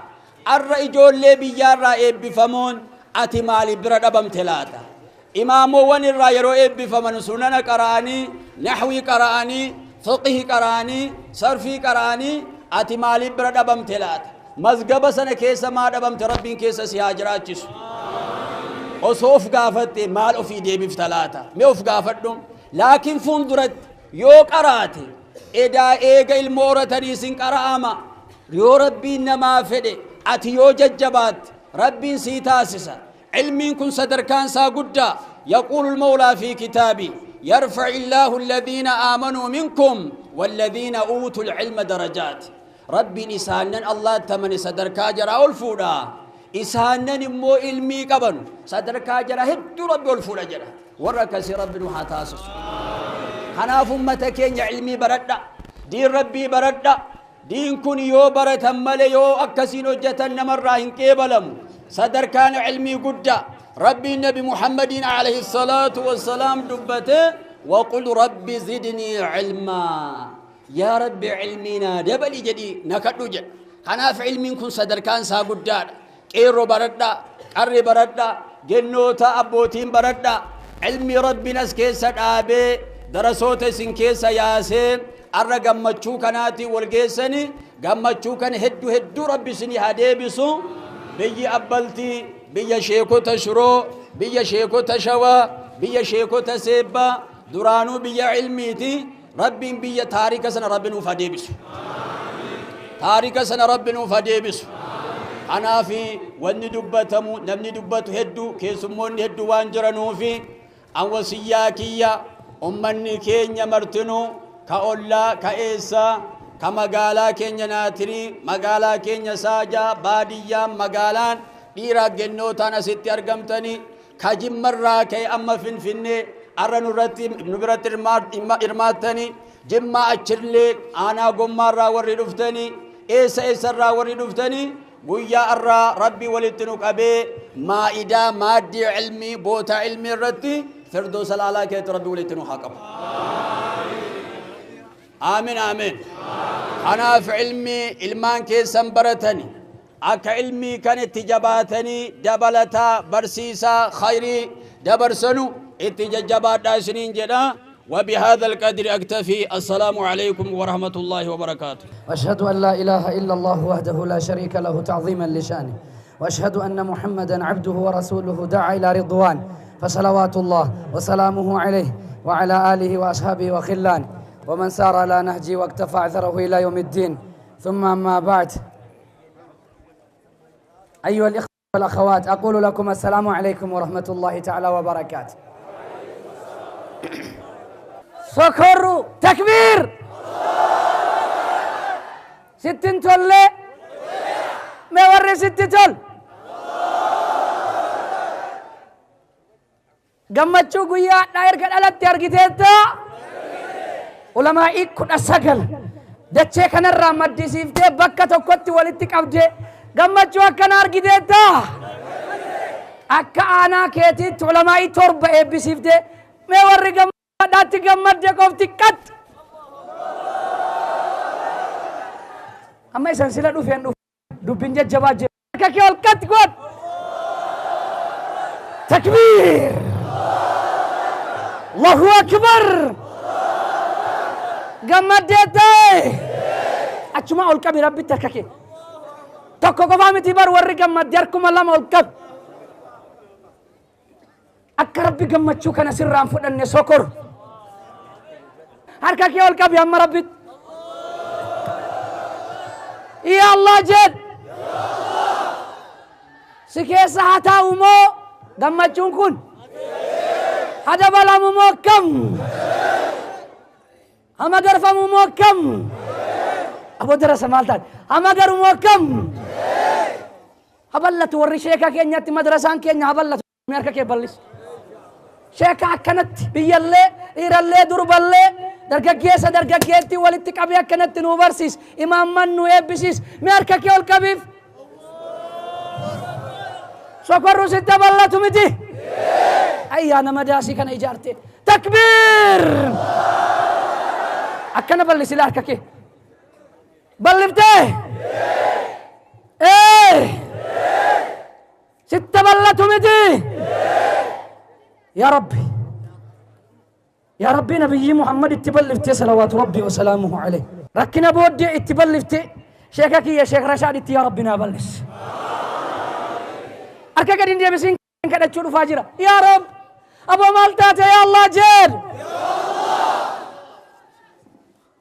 الرئيجول لي بيارا بفمون أتي مالي برد أبم تلاتا إمامو ون الرأيرو بفمن سنن قراني نحوي قراني فقه قراني صرفي قراني أتي مالي برد أبم تلاتا مزقب سنة كيسا ما دبم تربين كيسا سياجرات جسو وصوف قافت مال أفي دي بفتلاتا ميوف قافت دم لكن فندرت يو قراتي إدا إيغا المورة نيسين قراما يو ربي نما فدي أتي يو ججبات ربي سيتاسسا علمين كن صدر كان ساقودا يقول المولى في كتابي يرفع الله الذين آمنوا منكم والذين أوتوا العلم درجات ربي نسانن الله تمني صدر كاجرا والفودا إسانن مو علمي قبن صدر كاجرا هدو ربي والفودا جرا وركسي ربي نحاتاسس خناف أمتكين علمي بردا دين ربي بردا دين كن يو برتا ملي يو أكسينو جتن نمراهن كيبلم صدر كان علمي قدا ربي النبي محمد عليه الصلاة والسلام دبته وقل ربي زدني علما يا ربي علمنا دبلي جدي نكدوج kanaaf ilmiin kun sadarkaan isaa guddaadha qeerroo baradhaa qarri baradhaa gennoota abbootiin baradhaa ilmi rabbiin as keessa dhaabee darasoota isin keessa yaasee arra gammachuu kanaati wal geessani gammachuu kan hedduu rabbi isin haa deebisu biyyi abbaltii biyya sheekota shuroo biyya sheekota shawaa biyya sheekota seebbaa duraanuu biyya ilmiiti rabbiin biyya taarika sana rabbi nuuf haa deebisu taarika sana rabbi nuuf haa deebisu anaafi wanni dubbatamu namni dubbatu hedduu keessummoonni hedduu waan jiranuufi an wasiyyaa kiyya ummanni keenya martinuu ka ollaa ka eessaa ka magaalaa keenya naatirii magaalaa keenya saajaa baadiyyaan magaalaan dhiiraa gennootaan asitti argamtanii ka jimmarraa ka'e amma finfinnee arra nu biratti hirmaattanii jimmaa achillee aanaa gommaarraa warri dhuftanii eessarraa warri dhuftanii guyyaa arraa rabbi walitti nu qabee maa'idaa maaddii ilmii boota ilmii irratti firdoo salaalaa keetti rabbi walitti nu haa qabu آمين آمين أنا في علمي إلمان كيسن برتني أك علمي كانت تجباتني دبلتا برسيسا خيري دبرسنو اتججبات داسنين جدا وبهذا القدر أكتفي السلام عليكم ورحمة الله وبركاته وأشهد أن لا إله إلا الله وحده لا شريك له تعظيما لشانه وأشهد أن محمدا عبده ورسوله دعا إلى رضوان فصلوات الله وسلامه عليه وعلى آله وأصحابه وخلانه ومن سار على نهجي واقتفى أثره إلى يوم الدين ثم أما بعد أيها الإخوة والأخوات أقول لكم السلام عليكم ورحمة الله تعالى وبركاته سكر تكبير ستين تول ما وري ستين تول قمتشو قويا داير كالالات تيارجيتيتا علماء كنا سجل دتشي كان الرامد سيفته بكة تقط ولتك أبدي قمت شو كان أرجيته أكا أنا كيتي علماء تربة بسيفته ما وري قمت دات قمت جاكوب تكت أما يسنسلا دوفين دوبين جباج كي الكت قط تكبير الله أكبر قمدتي أجمع الكب ربي تككي تكو قفامي تبار وري قمد يركم الله مولكب أكا ربي قمد شو كان سرام فدن سكر هرككي والكب يا ربي يا الله جد سكيسة حتى أمو قمد شو كن هذا بلا مموكم أما قرفة موكم أبو درس مالتان أما قرف موكم هبلت وري شيكا كينيات مدرسان كينيا هبلت ميركا كي بلس شيكا أكنت بيالي إيرالي دربالي درقا كيسا درقا كيتي ولتك أبي أكنت نوبرسيس إمام من نويبسيس ميركا كي والكبيف سوكرو ستة بلتو متي أي أنا مداسي كان إجارتي تكبير أكنا بلس الأرك كي بلفته إيه ستة بلتو متي يا ربي يا ربي نبي محمد اتبلفته صلوات ربي وسلامه عليه ركنا بودي اتبلفته شيخك يا شيخ رشاد يا ربنا بلس أرك قدين دي بسين كذا تشوف فاجرة يا رب أبو مالتات يا الله جل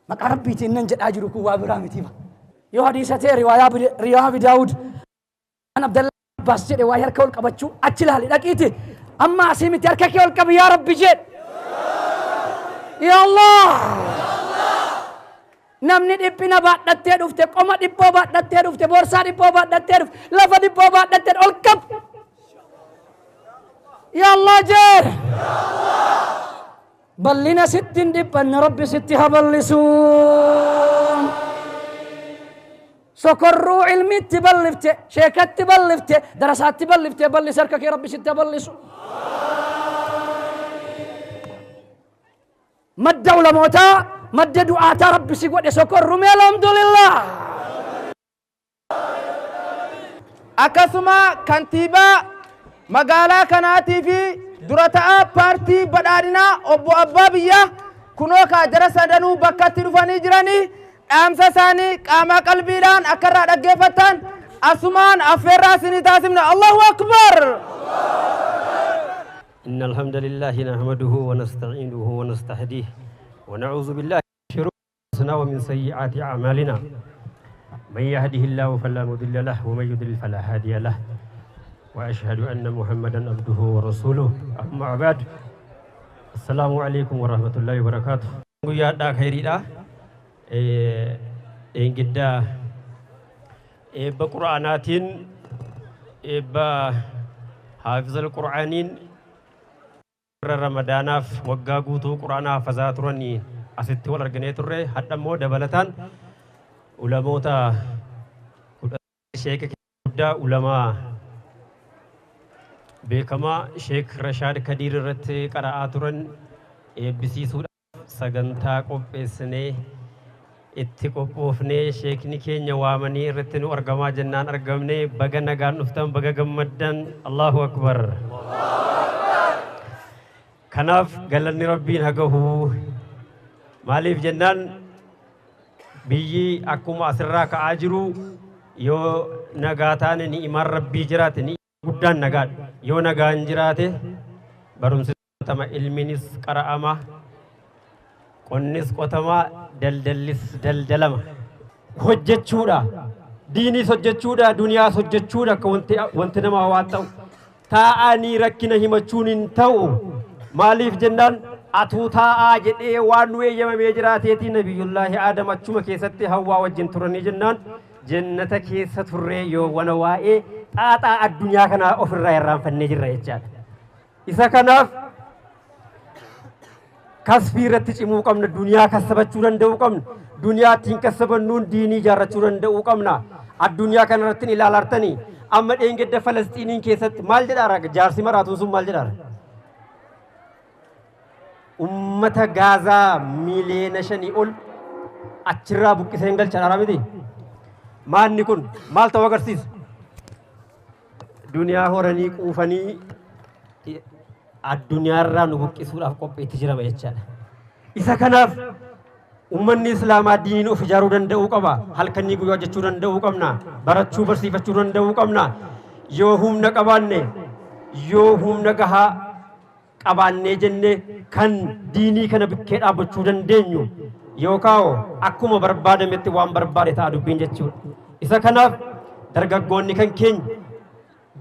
مك ربي تنجد أجرك وابرامي تيما يو حديثة رواية بداود أنا عبد الله بس جد رواية كول كبتشو أجلها لي لكيتي أما أسيمي تركك كول كب يا ربي جد يا الله نمني دبنا بعد نتير ufte قوما دبوا بعد نتير ufte بورسا دبوا بعد نتير لفا دبوا بعد نتير الكب يا الله جل بلنا ستين دبن ربي ستها بلسون سكروا علمي تبلفت شيكات تبلفت دراسات تبلفت بلي سركك يا ربي ستها بلسون مد دولة موتا مد دعاة ربي سيقود سكروا الحمد لله akkasuma kantiibaa magaalaa kanaatii fi dura ta'aa paartii badhaadhinaa obbo Abbaa Biyyaa kunoo jara sadanuu bakkatti dhufanii jiranii dhaamsa isaanii qaama qalbiidhaan akka irraa dhaggeeffatan asumaan affeerraa isinii taasifna. Allahu akbar. إن الحمد لله نحمده ونستعينه ونستهديه ونعوذ بالله من شرور أنفسنا ومن سيئات أعمالنا من يهده الله فلا مضل له ومن يضلل فلا هادي له وأشهد أن محمدا عبده ورسوله أما بعد السلام عليكم ورحمة الله وبركاته. يا دا خيريدا إنجدا بقرآناتين حافظ القرآنين رمضاناف waggaa guutuu quraana hafazaa turanii asitti wal arginee turre hadda immoo dabalataan ulamoota sheek guddaa ulamaa beekamaa sheek Rashaad Kadiir irratti qara'aa turan eebbisiisuudhaaf sagantaa qopheessinee itti qophoofnee sheekni keenya waamanii irratti nu argamaa jennaan argamne baga nagaan dhuftan baga gammaddan. Allahu akbar. Kanaaf galanni rabbiin hagahu maaliif jennaan biyyi akkuma asirraa ka'aa jiru yoo nagaa taane ni'imaan rabbii jiraate ni guddaan nagaadha. Yoo nagaan jiraate barumsi qotama, ilminis qara'ama, qonnis qotama, daldallis daldalama. Hojjechuudha, diinis hojjechuudha, duniyaas hojjechuudha akka wanti nama hawaa ta'u. Taa'anii rakkina himachuun hin ta'u. maaliif jennaan atuu taa'aa jedhee waan nu eeyyamamee jiraateetii nabiyullaahi Aadam achuma keessatti Hawwaa wajjin turanii jennaan jannata keessa turree yoo wana waa'ee xaaxaa addunyaa kanaa ofirraa irraanfannee jirra jechaadha. Isa kanaaf kasbii irratti cimuu qabna, duniyaa kasabachuu danda'uu qabna, duniyaa ittiin kasabannuun diinii ijaarrachuu danda'uu qabna. Addunyaa kana irratti ilaalartanii amma dheengedda Falasxiiniin keessatti maal jedhaara jaarsi maraatuun sun maal jedhaara? ummata Gaazaa miliyoona 5 ol achirraa buqqisee galchan miti. Maanni kun maal ta'uu agarsiisa? Duniyaa horanii quufanii addunyaarraa nu buqqisuudhaaf qopheetti jirama jechaadha. Isa kanaaf ummanni Islaamaa diiniin of ijaaruu danda'uu qaba. Halkanii guyyaa hojjechuu danda'uu qabna. Barachuu barsiifachuu danda'uu qabna. Yoo humna qabaanne, yoo humna gahaa qabaannee jenne kan diinii kana bikkee dhaabbachuu dandeenyu yookaan akkuma barbaadametti waan barbaade ta'a dubbiin jechuudha. Isa kanaaf dargaggoonni kan keenya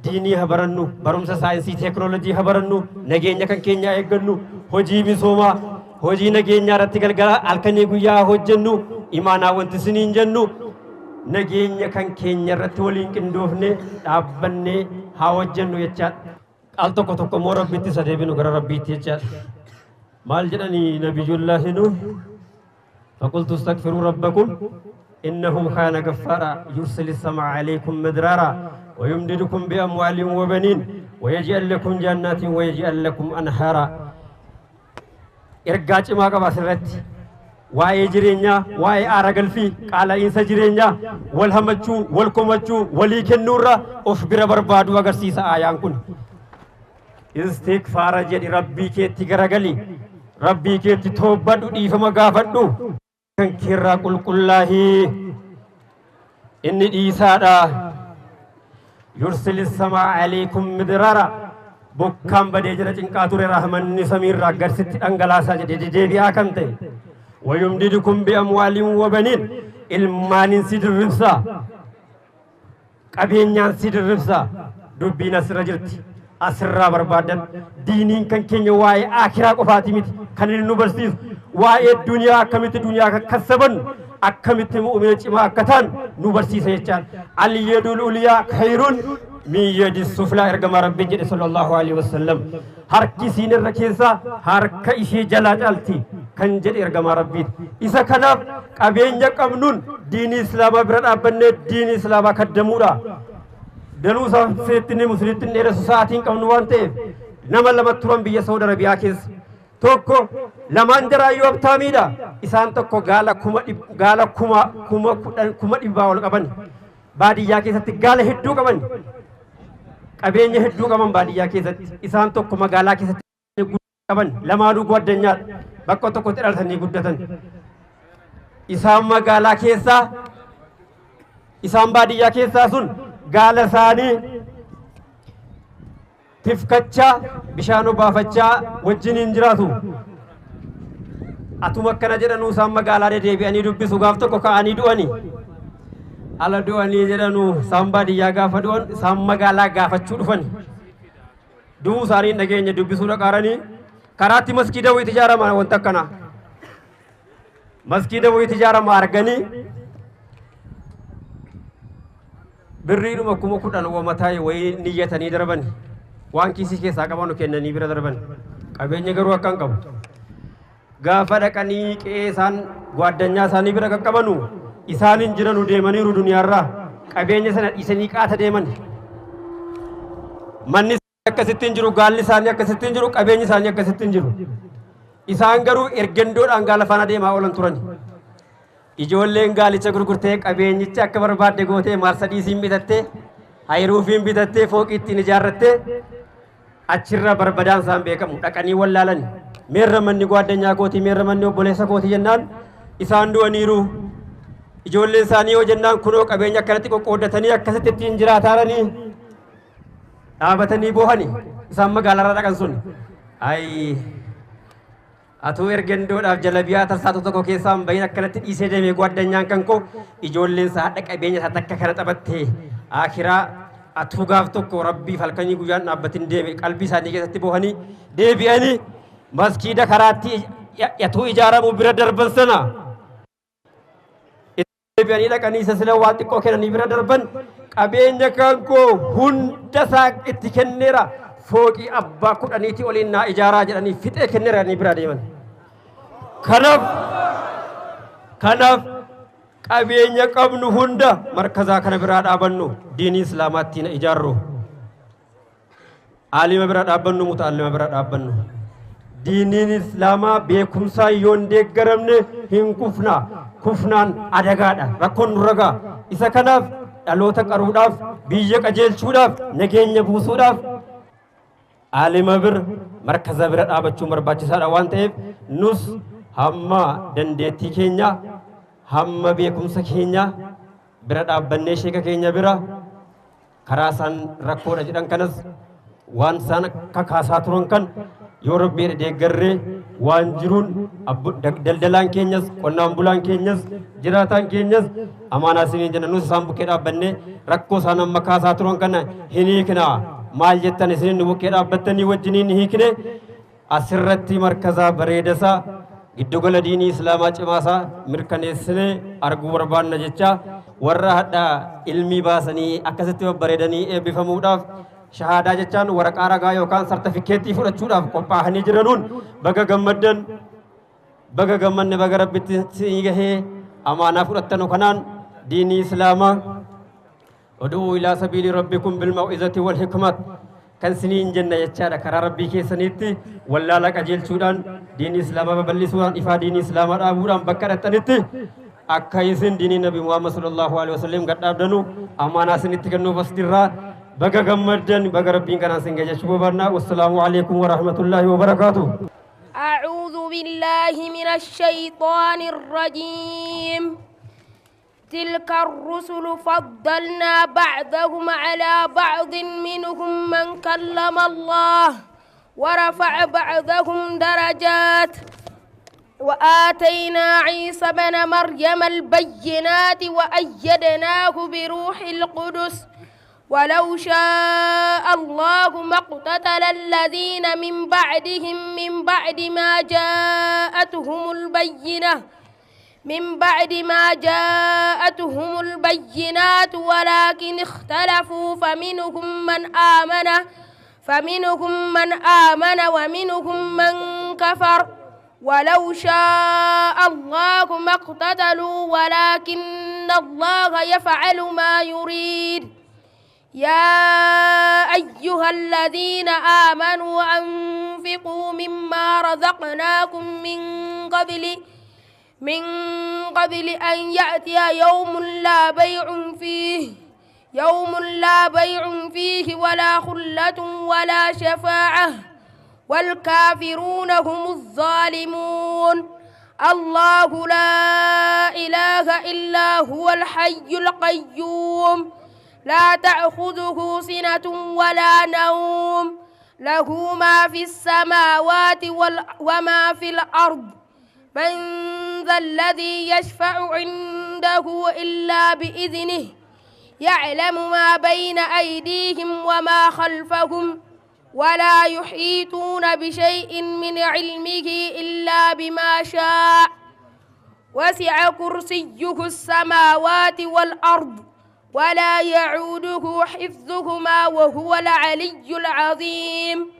diinii haa barannu, barumsa saayinsii teekinooloojii haa barannu, nageenya kan keenya eeggannu, hojii misoomaa, hojii nageenyaa irratti galgala halkanii guyyaa hojjennu, imaanaa wanti siniin jennu nageenya kan keenya irratti waliin qindoofne dhaabbannee haa hojjennu jechaadha. Al tokko tokko moo rabbitti sadeebinu gara rabbiitti jechaadha. Maal jedhanii nabiyullaahi Nuh faqultu astaghfiruu rabbakum innahu kaana gaffaara yursilu samaa alaykum midraara ويمددكم بأموال وبنين ويجعل لكم جنات ويجعل لكم أنهارا. إرجاج ما قبل سرت واي جرينيا واي أرجل في قال إنسان جرينيا والهمجو والكمجو وليك النور أخبر برباد وغسيس آيانكون. استغفار جد ربي كي تجرجلي ربي كي تتوبد إيفما غافدو كن كيرا كل كله إن إيسادا يرسل السماء عليكم مدرارا بكام بديجرة إنكاتور رحمن نسمير راجر ست أنجلاسا جديدي أكنته ويمددكم بأموال وبنين المال سيد الرفسا كابينيان سيد الرفسا دبينا سرجرت أسرع بربادن دينين كان كينيا واي آخرة قفاتيمت كان النوبرسيس واي الدنيا كميت الدنيا كسبن أكملت مؤمنة ما كتان نوبرسيس يجان علي يد الأولياء خيرون من يد السفلى إرجم ربي جل صلى الله عليه وسلم هر كيسي نركيسا هر كيسي جلاد ألتي كان جل إرجم ربي إذا كان أبين يكمنون دين الإسلام برد أبنة دين الإسلام كدمورا دلو سيتني مسلمين نيرس ساعتين كمنوان تيف نما لما ترام بيا سودا ربيا كيس توكو لما ندرا يوب تاميدا إسان توكو غالا كوما إباول كبن baadiyyaa keessatti gaala hedduu qaban qabeenya hedduu qaban baadiyyaa keessatti isaan tokko magaalaa keessatti qaban lamaanuu gwaddeenyaadha bakka tokkotti dhalatanii guddatan isaan magaalaa keessaa isaan baadiyyaa keessaa sun gaala isaanii tifkachaa bishaan obaafachaa wajjiniin jiraatu atuma akkana jedhanuu isaan magaalaa deebi'anii dubbisu gaaf tokko ka'anii du'anii ala du'anii jedhanuu isaan baadiyyaa gaafa du'an isaan magaalaa gaafachuu dhufan du'uu isaanii dhageenya dubbisuu dhaqaaranii karaatti maskiida wayii ijaarama wanta akkana maskiida wayii ijaarama arganii birriidhuma kuma 10 wamataa wayii niyyatanii darban waan kiisii keessaa qabanu kennanii bira darban qabeenya garuu akkan qabu gaafa dhaqanii qe'ee isaan gwaaddanyaa isaanii bira qaqqabanu isaanin jiranu deemaniiru duniyaarraa qabeenya sana dhiisanii qaata deeman manni akkasittiin jiru gaalli isaanii akkasittiin jiru qabeenyi isaanii akkasittiin jiru isaan garuu ergendoodhaan gaala faana deemaa oolan turan ijoolleen gaalicha gurgurtee qabeenyicha akka barbaadde gootee marsadiisiin bitattee hayruufiin bitattee fooqii ittiin ijaarrattee achirra barbadaan isaan beekamu dhaqanii wallaalan meerra manni gwaaddanyaa kootii meerra manni obboleessa kootii jennaan isaan du'aniiru ijoolleen isaanii yoo jennaan kunoo qabeenya akkanatti qoqqooddatanii akkasitti ittiin jiraataaranii dhaabatanii boohani isaan magaalarraa dhaqan sun ay atuu ergendoodhaaf jalabiyaa tarsaatu tokko keessaan bayin akkanatti dhiisee deemee gwaddanyaan kan koo ijoolleen isaa hadha qabeenya isaa takka kana taphattee akiraa atuu gaaf tokko rabbiif halkanii guyyaan dhaabbatin deeme qalbii isaanii keessatti boohanii deebi'anii maskiida karaatti yatuu ijaaramuu bira darban sana deebi'anii dhaqanii isa sila waan xiqqoo kennanii bira darban qabeenya kan koo hunda isaa itti kenneera fooqii abbaa 10 oliin naa ijaaraa jedhanii fixee kenneera ni bira deeman kanaaf qabeenya qabnu hunda markazaa kana biraa dhaabannu diinii islaamaatti na ijaarru aalima biraa dhaabbannu muta'allima biraa dhaabbannu diiniin islaamaa beekumsaa yoon deeggaramne hin kufna kufnaan adagaadha rakkoon nurragaa isa kanaaf dhaloota qaruudhaaf biyya qajeelchuudhaaf nageenya buusuudhaaf aalima bir markaza bira dhaabachuun barbaachisaadha waan ta'eef nus hamma dandeettii keenya hamma beekumsa keenya bira dhaabbannee sheeka keenya bira karaa isaan rakkoodha jedhan kanas waan isaan kakaasaa turan kan yoo rabbii deeggarree waan jiruun daldalaan keenyas qonnaan bulaan keenyas jiraataan keenyas amaanaa isiniin jenna nus isaan bukkee dhaabbannee rakkoo isaan amma kaasaa turan kana hin hiiknaa maal jettan isinin bukkee dhaabbattanii wajjiniin hiikne asirratti markazaa bareedasaa giddugala diinii islaamaa cimaasaa mirkaneessinee arguu barbaanna jecha warra hadha ilmii baasanii akkasitti babbareedanii eebbifamuudhaaf shahaadaa jechaan waraqaa ragaa yookaan sartifikeettii fudhachuudhaaf qophaa'anii jiranuun baga gammaddan baga gammanne baga rabbitti sinii gahee amaanaa fudhattanu kanaan diinii islaamaa ud'uu ilaa sabiili rabbikum bilmaw'izati wal hikmat kan siniin jenna jechaadha karaa rabbii keessanitti wallaala qajeelchuudhaan diinii islaamaa babal'isuudhaan ifaa diinii islaamaa dhaabuudhaan bakka dhattanitti akka isin diinii nabi muhammad sallallahu alaihi wasallam gadhaabdanu amaanaa isinitti kennuuf as dirraa baga gammaddan baga rabbiin kanaan sin gajachuu barbaanna wassalaamu alaikum warahmatullahi wabarakaatuh أعوذ بالله من الشيطان الرجيم تلك الرسل فضلنا بعضهم على بعض منهم من كلم الله ورفع بعضهم درجات وآتينا عيسى بن مريم البينات وأيدناه بروح القدس ولو شاء الله ما اقتتل الذين من بعدهم من بعد ما جاءتهم البينات ولكن اختلفوا فمنهم من آمن ومنهم من كفر ولو شاء الله ما اقتتلوا ولكن الله يفعل ما يريد يا أيها الذين آمنوا أنفقوا مما رزقناكم من قبل أن يأتي يوم لا بيع فيه يوم لا بيع فيه ولا خلة ولا شفاعة والكافرون هم الظالمون الله لا إله إلا هو الحي القيوم لا تأخذه سنة ولا نوم له ما في السماوات وما في الأرض من ذا الذي يشفع عنده إلا بإذنه يعلم ما بين أيديهم وما خلفهم ولا يحيطون بشيء من علمه إلا بما شاء وسع كرسيه السماوات والأرض ولا يعوده حفظهما وهو العلي العظيم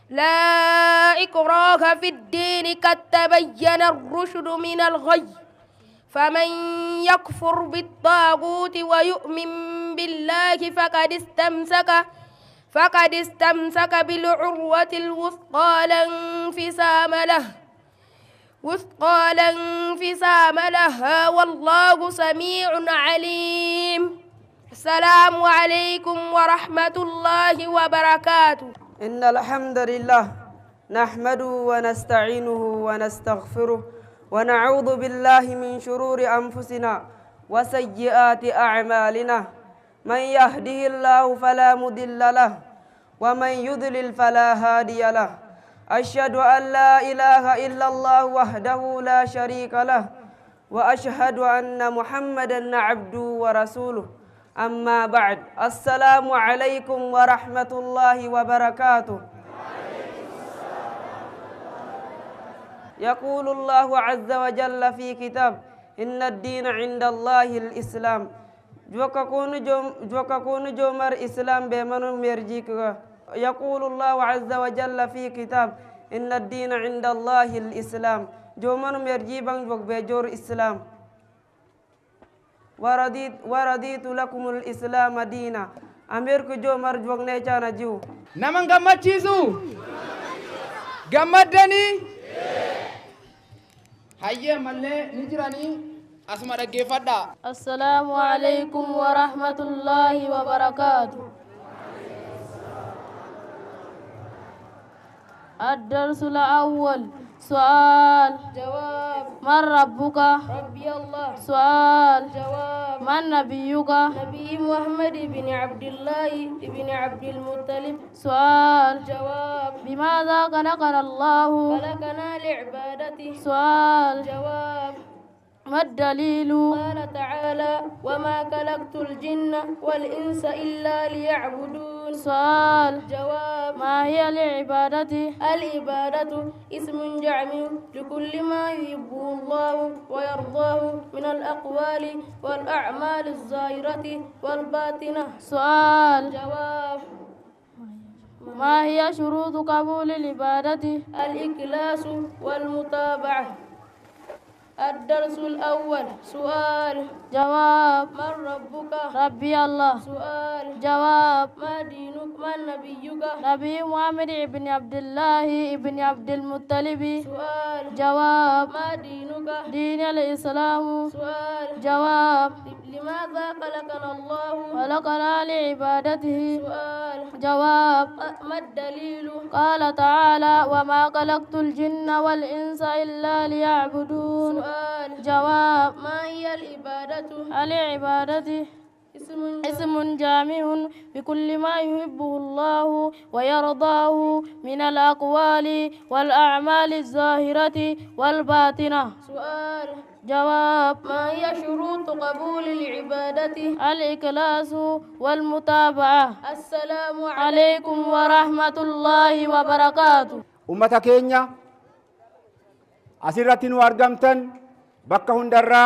لا إكراه في الدين قد تبين الرشد من الغي فمن يكفر بالطاغوت ويؤمن بالله فقد استمسك بالعروة الوثقى لا انفصام لها والله سميع عليم. السلام عليكم ورحمة الله وبركاته. إن الحمد لله نحمده ونستعينه ونستغفره ونعوذ بالله من شرور أنفسنا وسيئات أعمالنا من يهده الله فلا مضل له ومن يضلل فلا هادي له أشهد أن لا إله إلا الله وحده لا شريك له وأشهد أن محمدا عبده ورسوله أما بعد السلام عليكم ورحمة الله وبركاته. يقول الله عز وجل في كتاب إن الدين عند الله الإسلام جوكا كون جومر إسلام بمن مرجيك. يقول الله عز وجل في كتاب إن الدين عند الله الإسلام جومن مرجيبا جوك بجور إسلام ورضيت لكم الإسلام دينا أميرك جومر جوك نيجانا جو نمان غمت چيزو غمت دني هيا ملي نجراني أسمع رجفدا. السلام عليكم ورحمة الله وبركاته. الدرس الأول سؤال جواب من ربك؟ ربي الله. سؤال جواب من نبيك؟ نبي محمد بن عبد الله بن عبد المطلب. سؤال جواب بماذا خلقنا الله؟ خلقنا لعبادته. سؤال جواب ما الدليل؟ قال تعالى وما خلقت الجن والإنس إلا ليعبدون. سؤال جواب ما هي العبادة؟ العبادة اسم جامع لكل ما يحبه الله ويرضاه من الأقوال والأعمال الظاهرة والباطنة. سؤال جواب ما هي شروط قبول العبادة؟ الإخلاص والمتابعة. الدرس الأول سؤال جواب من ربك؟ ربي الله. سؤال جواب ما دينك؟ من نبيك؟ نبي محمد بن عبد الله بن عبد المطلب. سؤال جواب ما دينك؟ دين الإسلام. سؤال جواب لماذا خلقنا الله؟ خلقنا لعبادته. سؤال جواب ما الدليل؟ قال تعالى وما خلقت الجن والإنس إلا ليعبدون. سؤال جواب ما هي العبادة؟ العبادة اسم جامع بكل ما يحبه الله ويرضاه من الأقوال والأعمال الظاهرة والباطنة. سؤال جواب ما هي شروط قبول العبادة؟ الإخلاص والمتابعة. السلام عليكم ورحمة الله وبركاته. أمة كينيا أسرة وارقمتن بكة هندرة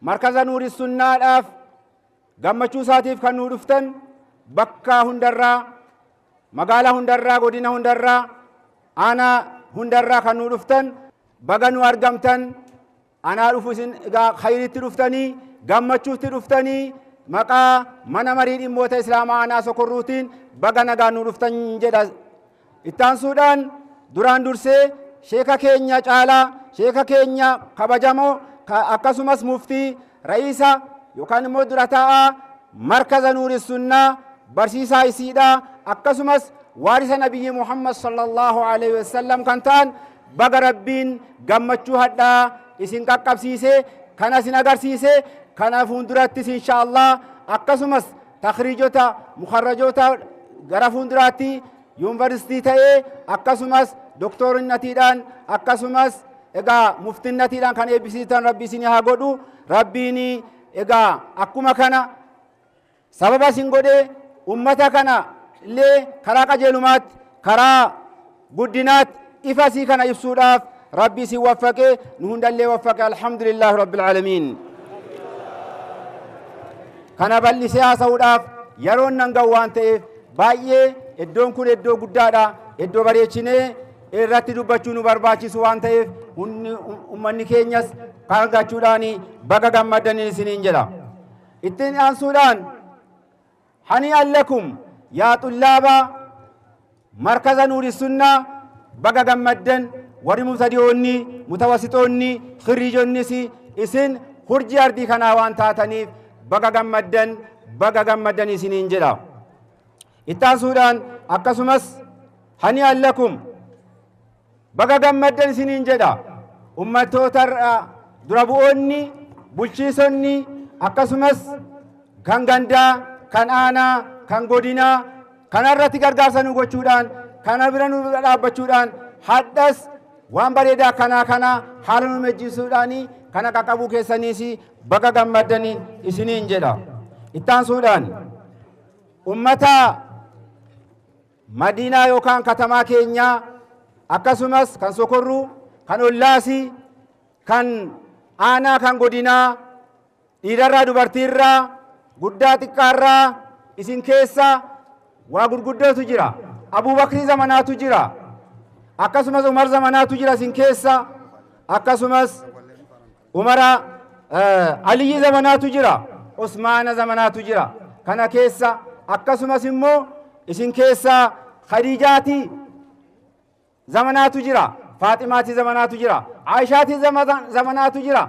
مركز نور السنة الأف gammachuu isaatiif kan nu dhuftan bakka hundarraa magaalaa hundarraa godina hundarraa aanaa hundarraa kan nu dhuftan baga nu argamtan anaa dhufu isin khayritti dhuftanii gammachuutti dhuftanii maqaa mana marii dhimmoota islaamaa aanaa sokorruutiin baga nagaa nu dhuftan jedha. Ittaansuudhaan duraan dursee sheeka keenya caalaa sheeka keenya kabajamoo akkasumas muftii ra'iisa yookaan immoo dura taa'aa مركز نور السنة برسيسا يسيدا أكسمس وارث نبي محمد صلى الله عليه وسلم كانتان بغا ربين غمچو هدا اسين قبسيسه كان اسين اغرسيسه كان فوندراتس ان شاء الله أكسمس تخريجوتا مخرجوتا غرا فوندراتي يونيفرسيتي تاي أكسمس دكتور نتيدان أكسمس اغا مفتي نتيدان كان يبسيتان ربي سيني ها غدو ربيني اغا اكما كان سبب سنگودي امتا كان لي كرا قجلومات كرا غدينات افاسي كان يفسوداف ربي سي وفقه نهند اللي وفق الحمد لله رب العالمين كان بلي سياسة وداف يرون ننغوان تيف بايه ادون كون ادو قدادا ادو بريچيني irratti dubbachuu nu barbaachisu waan ta'eef ummanni keenyas qaangachuudhaani baga gammadanii isiniin jedha ittiin aansuudhaan hanii'an lakum yaa xullaaba markaza nuuri sunnaa baga gammaddan warri mubtadi'oonni mutawassitoonni khirriijonnis isin hurjii ardii kanaa waan taataniif baga gammaddan isiniin jedha itti aansuudhaan akkasumas hanii'an lakum baga gammaddan isiniin jedha ummatoota dura bu'oonni bulchiisonni akkasumas kan gandaa kan aanaa kan godinaa kanarratti gargaarsa nu gochuudhaan kana bira nu dhaabbachuudhaan hadhas waan bareedaa kana haala nu mejjisuudhaani kana qaqqabuu keessaniis baga gammaddan isiniin jedha itti aansuudhaan ummata madiinaa yookaan katamaa keenyaa akkasumas kan sokorru kan ollaasi kan aanaa kan godinaa dhiirarraa dubartiirraa guddaa xiqqaarraa isin keessa waa gurguddootu jira abubakrii zamanaatu jira akkasumas umar zamanaatu jira isin keessa akkasumas umara aliyyi zamanaatu jira usmaana zamanaatu jira kana keessa akkasumas immoo isin keessa khadiijaati زماناتو جرا فاطماتي زماناتو جرا عائشاتي زماناتو جرا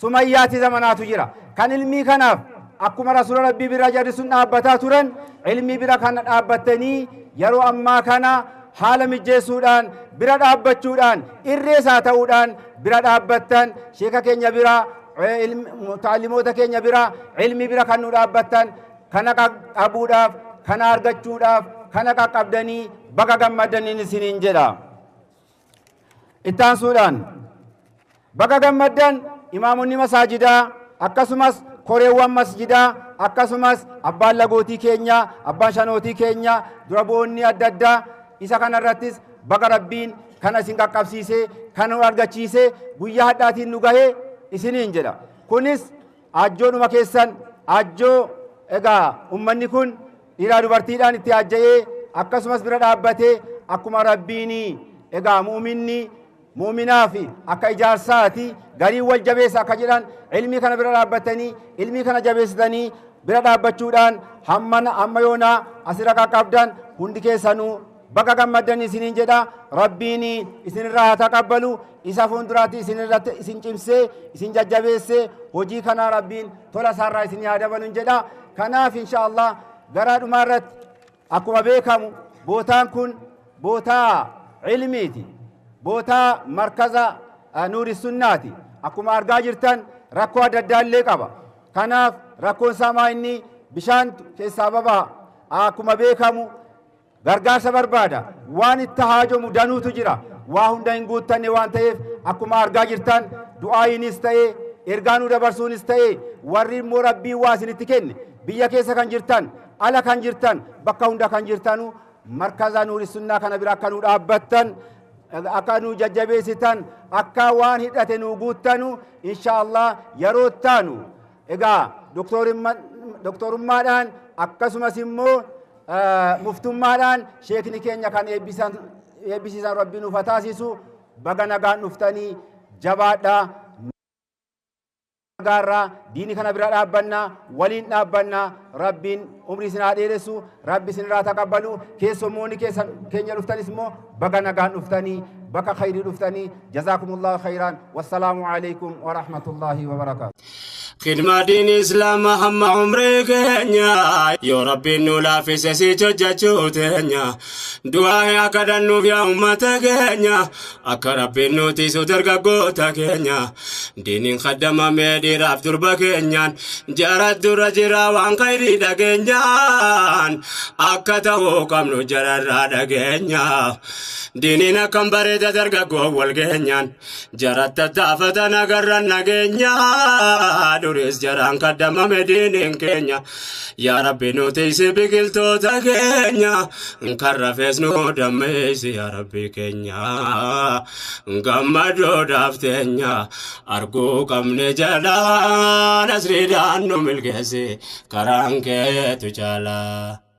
سمياتي زماناتو جرا كان علمي كناف أكما رسول ربي برا جارسون أبتا تورن علمي برا كان أبتني يرو أما كان حال مجيسودان برا أبتشودان إرسا تودان برا أبتن شيخا كينيا برا متعلموتا كينيا برا علمي برا كان أبتن كان أبوداف كان أرغتشوداف كان قبدني بقى gammadanii isiniin jedha ittaan suudhaan baga gammaddan imaamonni masaajidaa akkasumas koreewwan masjidaa akkasumas abbaan lagootii keenya abbaan shanootii keenya dura bu'oonni adda addaa isa kanarrattis baga rabbiin kana isin qaqqabsiise kana nu argachiise guyyaa hadhaatiin nu gahee isiniin jedha kunis ajjoodhuma keessan ajjoo egaa ummanni kun dhiiraa dubartiidhaan itti ajja'ee akkasumas bira dhaabbatee akkuma rabbiini egaa muuminaa fi akka ijaarsaati garii wal jabeessa akka jedhan ilmii kana bira dhaabbatanii ilmii kana jabeessitanii bira dhaabbachuudhaan hamma yoonaa asirra qaqqabdan hundi keessanuu baga gammaddan isiniin jedha rabbiini isinirraa haa taqabbalu isa fuulduraatti isinirratti isin cimsee isin jajjabeessee hojii kanaa rabbiin tola isaarraa isin haa dabalu jedha kanaaf insha Allah garaa dhumaarratti akkuma beekamu bootaan kun bootaa ilmiiti bootaa markaza nuuri sunnaati akkuma argaa jirtan rakkoo adda addaa illee qaba kanaaf rakkoon isaa inni bishaan keessaa baba'a akkuma beekamu gargaarsa barbaada waan itti haajamu danuutu jira waa hunda hin guuttanne waan ta'eef akkuma argaa jirtan du'aayinis ta'ee ergaanuu dabarsuunis ta'ee warri immoo rabbii waa isinitti kenne biyya keessa kan jirtan ala kan jirtan bakka hunda kan jirtanu markaza nuuri sunnaa kana bira akka nu dhaabbattan akka nu jajjabeessitan akka waan hidhate nu guuttanu insha Allah yeroo taanu egaa doktorummaadhaan akkasumas immoo muftummaadhaan sheekni keenya kan eebbisiisan rabbii nuuf taasisu baga nagaan dhuftanii jabaadhaa garra diini kana bira dhaabbanna waliin dhaabbanna rabbiin umrii isin haa dheeressu rabbi isin irraa taqabbalu keessummoonni keenya dhuftanis immoo baga nagaan dhuftanii bakka khayrii dhuftanii jazaakumullahu khayran wassalaamu alaykum wa rahmatullahi wa barakaatuh خدمة دين إسلام هم عمري كينيا يا ربي نولا في سيسي تجاچو تينيا دعاء أكدنو في أمة كينيا أكربي نوتي سوترقا قوتا كينيا دين خدم ميدي راف دربا كينيا جارت در جرا وان خيري دا كينيا أكتاو كم نجرر دا كينيا ديننا كم بريد درقا قوال كينيا جارت تتافتنا قررنا كينيا ريس جران قدم مدين كينيا يا ربي نوتيسي بقلتوتا كينيا انكر فيسنو دميسي يا ربي كينيا انقمدو دافتينيا أرقو كم نجالا نسري دانو ملكسي كرانكي تجالا